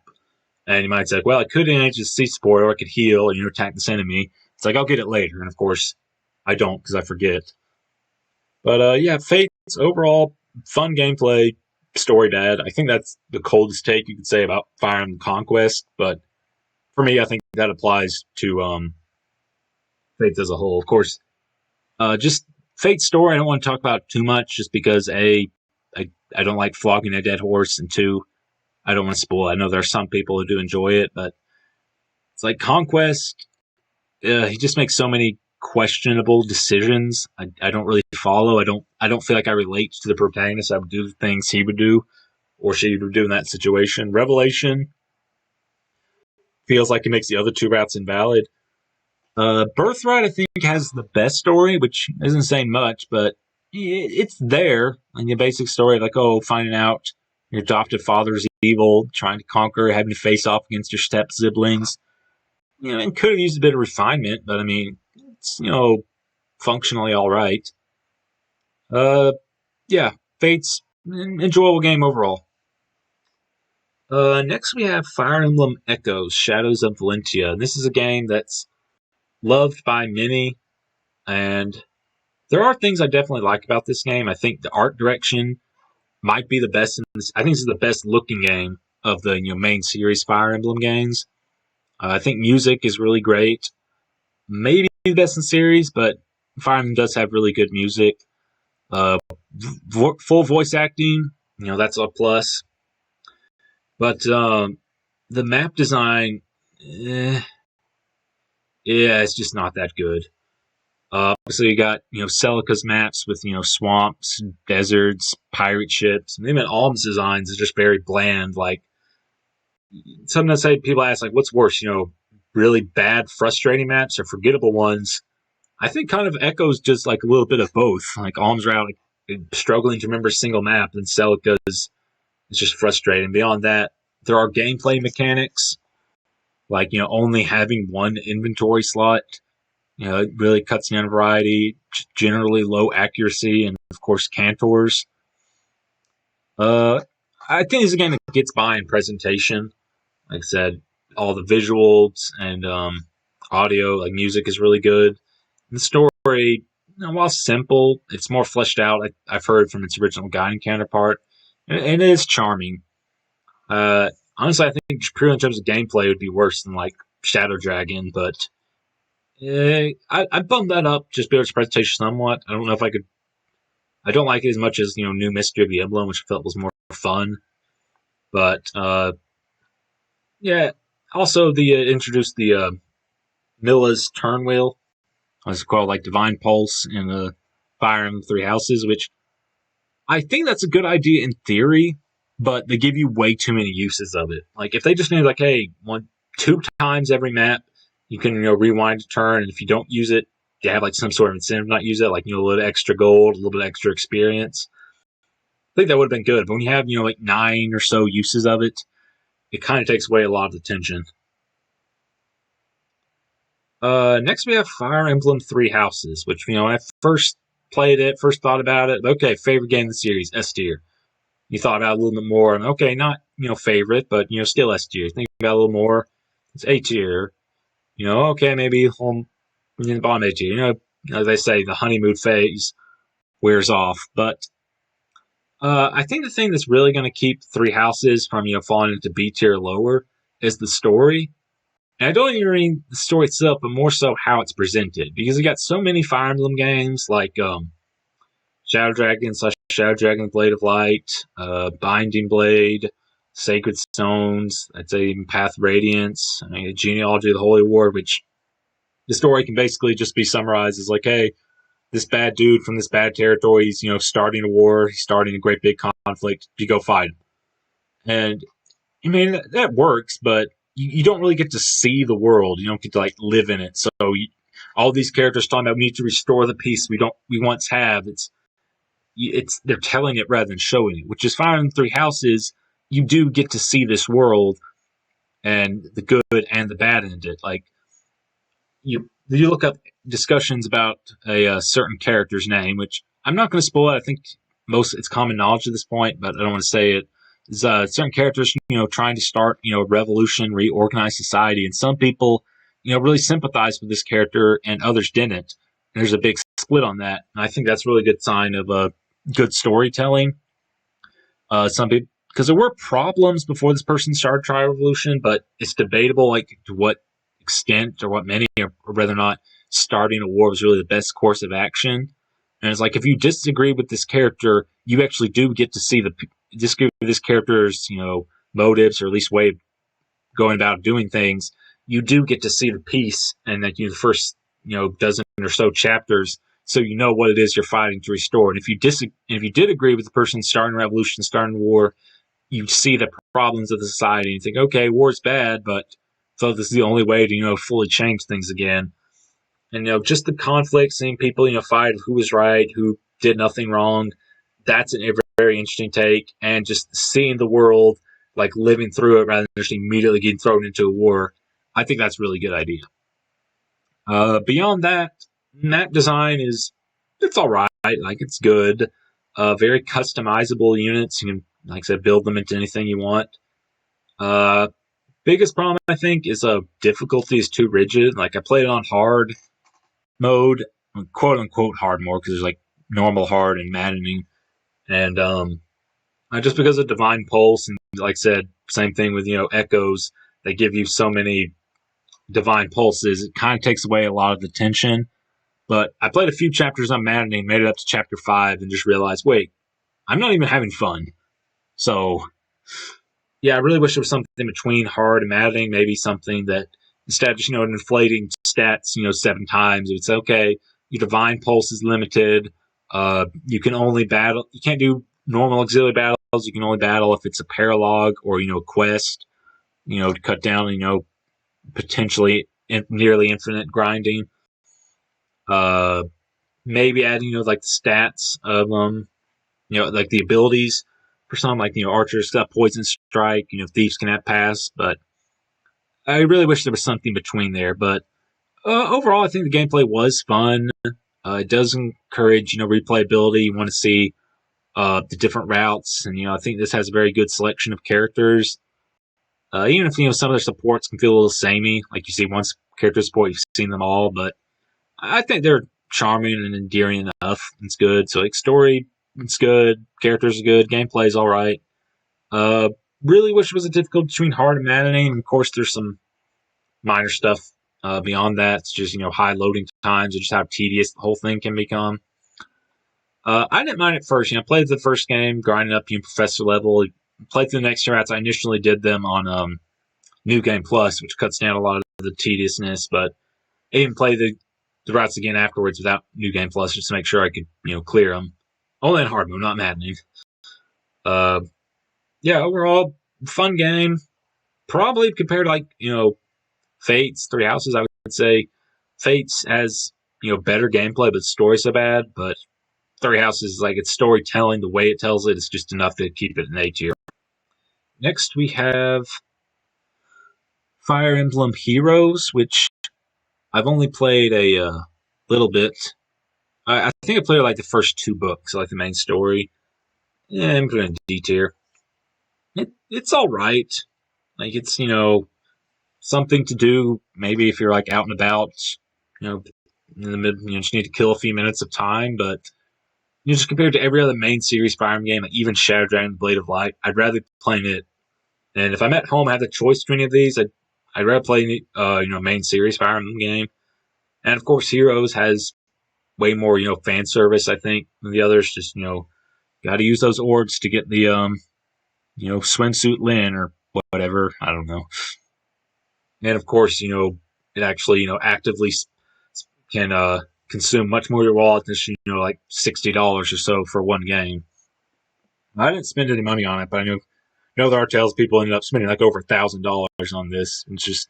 And you might say, well, I could engage the C support or I could heal and attack this enemy. It's like, I'll get it later. And of course, I don't because I forget. But yeah, Fate's overall fun gameplay, story bad. I think that's the coldest take you could say about Fire Emblem Conquest. But for me, I think that applies to Fate as a whole. Of course, just Fate's story, I don't want to talk about too much just because I don't like flogging a dead horse, and two, I don't want to spoil it. I know there are some people who do enjoy it, but it's like Conquest, he just makes so many questionable decisions. I don't really follow. I don't feel like I relate to the protagonist. I would do the things he would do or she would do in that situation. Revelation feels like it makes the other two routes invalid. Birthright, I think, has the best story, which isn't saying much, but it's there. And the basic story, like, finding out your adopted father's evil, trying to conquer, having to face off against your step siblings. And could have used a bit of refinement, but I mean, it's, functionally all right. Yeah, Fate's an enjoyable game overall. Next we have Fire Emblem Echoes, Shadows of Valentia. This is a game that's loved by many, and there are things I definitely like about this game. I think the art direction might be the best in this. I think this is the best looking game of the main series Fire Emblem games. I think music is really great. Maybe the best in series, but Fire Emblem does have really good music. Full voice acting, that's a plus. But the map design, yeah, it's just not that good. So you got, Celica's maps with, swamps, deserts, pirate ships. And even Alm's designs is just very bland. Like, sometimes people ask, like, what's worse, really bad, frustrating maps or forgettable ones? I think kind of Echoes just like a little bit of both. Like, Alm's route, like, struggling to remember a single map, and Celica's is just frustrating. Beyond that, there are gameplay mechanics, like, only having one inventory slot. It really cuts down variety, generally low accuracy, and of course, Cantors. I think this is a game that gets by in presentation. Like I said, all the visuals and audio, like music, is really good. And the story, while simple, it's more fleshed out. I've heard from its original Gaiden counterpart, and it is charming. Honestly, I think purely in terms of gameplay, it would be worse than like Shadow Dragon, but I bumped that up just because its presentation somewhat. I don't know if I could. I don't like it as much as New Mystery of the Emblem, which I felt was more fun. But yeah, also the introduced the Milla's turn wheel. It's called like Divine Pulse in the Fire Emblem Three Houses, which I think that's a good idea in theory, but they give you way too many uses of it. Like if they just made like, hey, 2 times every map you can rewind a turn, and if you don't use it, they have like some sort of incentive not to use it, like a little extra gold, a little bit extra experience. I think that would have been good. But when you have like 9 or so uses of it, it kind of takes away a lot of the tension. Next we have Fire Emblem Three Houses, which when I first played it, first thought about it, okay, favorite game of the series, S tier. You thought about it a little bit more, and okay, not favorite, but still S tier. Think about it a little more, it's A tier. Okay, maybe home in the bottom A tier. As they say, the honeymoon phase wears off. But I think the thing that's really going to keep Three Houses from falling into B tier lower is the story. And I don't even mean the story itself, but more so how it's presented. Because you got so many Fire Emblem games like Shadow Dragon / Shadow Dragon Blade of Light, Binding Blade, Sacred Stones, I'd say even Path Radiance, Genealogy of the Holy War, which the story can basically just be summarized as like, hey, this bad dude from this bad territory, he's starting a war, he's starting a great big conflict, you go fight him. And that works, but you don't really get to see the world. You don't get to like live in it. So all these characters talking about we need to restore the peace we once have. It's they're telling it rather than showing it, which is fine in Three Houses. You do get to see this world and the good and the bad in it. Like you look up discussions about a certain character's name, which I'm not going to spoil it. I think it's common knowledge at this point, but I don't want to say it. Certain characters, trying to start, a revolution, reorganize society, and some people, really sympathize with this character, and others didn't. And there's a big split on that, and I think that's a really good sign of good storytelling. Some people, because there were problems before this person started Tri Revolution, but it's debatable, like to what extent or what many, or whether or not starting a war was really the best course of action. And it's like if you disagree with this character, you actually do get to see disagree with this character's motives or at least way of going about doing things. You do get to see the peace and that the first dozen or so chapters, so you know what it is you're fighting to restore. And if you did agree with the person starting a revolution, starting a war, you see the problems of the society and you think, okay, war's bad, but so this is the only way to fully change things again. And just the conflict, seeing people fight who was right, who did nothing wrong. That's a very interesting take, and just seeing the world, like living through it rather than just immediately getting thrown into a war. I think that's a really good idea. Beyond that, map design it's all right. Like it's good. Very customizable units. You can, like I said, build them into anything you want. Biggest problem I think is difficulty is too rigid. Like I played it on hard mode, quote unquote hard mode, because there's like normal, hard, and maddening. And just because of Divine Pulse, and like I said, same thing with echoes. They give you so many Divine Pulses, it kind of takes away a lot of the tension. But I played a few chapters on maddening, made it up to chapter 5, and just realized, wait, I'm not even having fun. So yeah, I really wish there was something between hard and maddening, maybe something that instead of just inflating stats 7 times, it's okay. Your Divine Pulse is limited. You can only battle. You can't do normal auxiliary battles. You can only battle if it's a paralog or a quest. To cut down potentially nearly infinite grinding. Maybe adding like the stats of like the abilities for some, like archers got poison strike. Thieves can have pass, but I really wish there was something between there. But overall, I think the gameplay was fun. It does encourage replayability. You want to see the different routes, and I think this has a very good selection of characters. Even if some of their supports can feel a little samey, like you see one character support, you've seen them all, but I think they're charming and endearing enough. It's good. So like story, it's good. Characters are good. Gameplay is all right. Really wish it was a difficult between hard and maddening. And of course, there's some minor stuff beyond that. It's just high loading times and just how tedious the whole thing can become. I didn't mind it first. Played the first game, grinding up professor level. Played through the next 2 routes. I initially did them on New Game Plus, which cuts down a lot of the tediousness. But I even played the routes again afterwards without New Game Plus, just to make sure I could clear them. Only in hard mode, not maddening. Yeah, overall fun game. Probably compared to Fates, Three Houses, I would say Fates has better gameplay, but story so bad. But Three Houses, like its storytelling, the way it tells it, is just enough to keep it an A tier. Next, we have Fire Emblem Heroes, which I've only played a little bit. I think I played like the first 2 books, like the main story. Yeah, I'm putting a D tier. It's all right. Like it's something to do. Maybe if you're like out and about, in the mid, just need to kill a few minutes of time. But just compared to every other main series Fire Emblem game, like even Shadow Dragon, Blade of Light, I'd rather be playing it. And if I'm at home, I have the choice between any of these. I'd rather play main series Fire Emblem game. And of course, Heroes has way more fan service, I think, than the others. Just got to use those orbs to get the swimsuit Lin or whatever. I don't know. And of course, it actually actively can consume much more of your wallet than like $60 or so for one game. I didn't spend any money on it, but I know there are tales people ended up spending like over $1,000 on this. It's just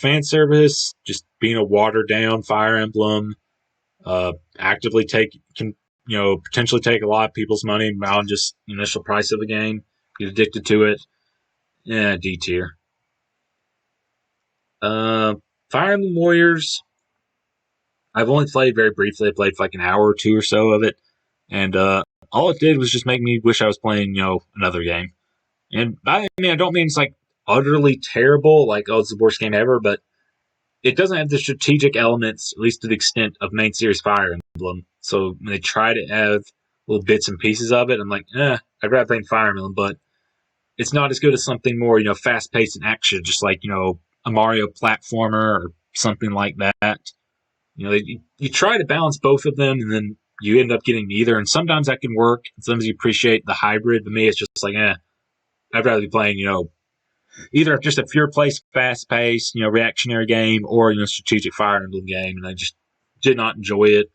fan service, just being a watered down Fire Emblem, actively can potentially take a lot of people's money beyond just the initial price of the game. Get addicted to it. Yeah, D tier. Fire Emblem Warriors, I've only played very briefly. I played for like an hour or 2 or so of it, and all it did was just make me wish I was playing another game. And I don't mean it's like utterly terrible, like it's the worst game ever, but it doesn't have the strategic elements, at least to the extent of main series Fire Emblem. So when they try to add little bits and pieces of it, I'm like, I'd rather play Fire Emblem, but it's not as good as something more, fast paced and action, just like, a Mario platformer or something like that. You try to balance both of them, and then you end up getting neither. And sometimes that can work. And sometimes you appreciate the hybrid. But me, it's just like, I'd rather be playing, either just a pure play, fast paced, reactionary game, or strategic Fire Emblem game. And I just did not enjoy it.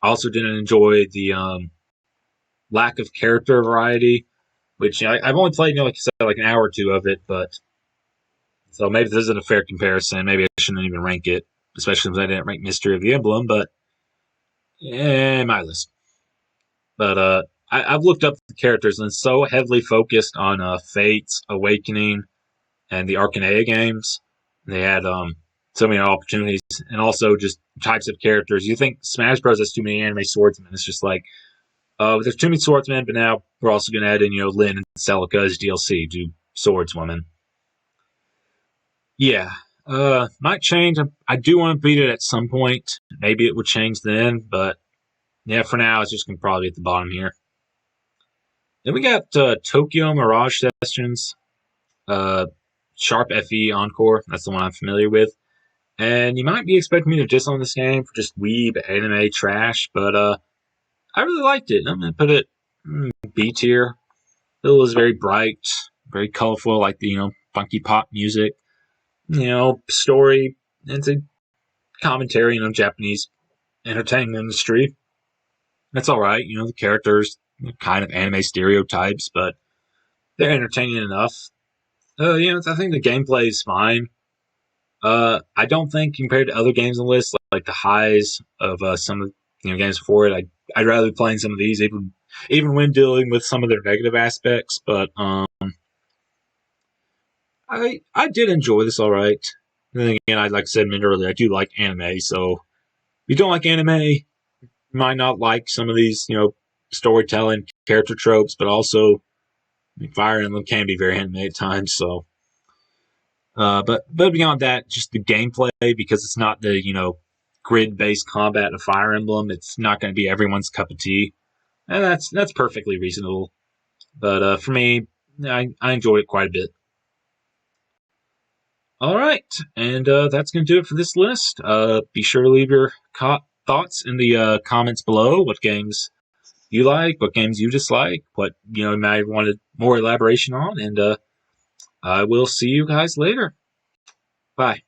I also didn't enjoy the lack of character variety, which I've only played, like I said, like an hour or 2 of it. But so maybe this isn't a fair comparison. Maybe I shouldn't even rank it, especially since I didn't rank Mystery of the Emblem. But my list. But I've looked up the characters, and it's so heavily focused on Fates, Awakening, and the Arcanea games. They had so many opportunities, and also just types of characters. You think Smash Bros. Has too many anime swordsmen. It's just like, there's too many swordsmen, but now we're also going to add in, Lyn and Celica as DLC, do swordswomen. Yeah. Might change. I do want to beat it at some point. Maybe it would change then, but yeah, for now, it's just going to probably be at the bottom here. Then we got Tokyo Mirage Sessions, Sharp FE Encore. That's the one I'm familiar with. And you might be expecting me to diss on this game for just weeb anime trash, but I really liked it. I'm going to put it B tier. It was very bright, very colorful, like the funky pop music. Story. It's a commentary on Japanese entertainment industry. That's all right. The characters kind of anime stereotypes, but they're entertaining enough. I think the gameplay is fine. I don't think compared to other games on the list, like the highs of some of the games before it, I'd rather be playing some of these, even when dealing with some of their negative aspects. But I did enjoy this all right. And then again, like I said earlier, I do like anime. So if you don't like anime, you might not like some of these, storytelling character tropes, but also Fire Emblem can be very anime at times. So, but beyond that, just the gameplay, because it's not the grid-based combat of Fire Emblem. It's not going to be everyone's cup of tea, and that's perfectly reasonable. But for me, I enjoy it quite a bit. All right, and that's going to do it for this list. Be sure to leave your thoughts in the comments below. What games you like, what games you dislike, what you might want more elaboration on, and I will see you guys later. Bye.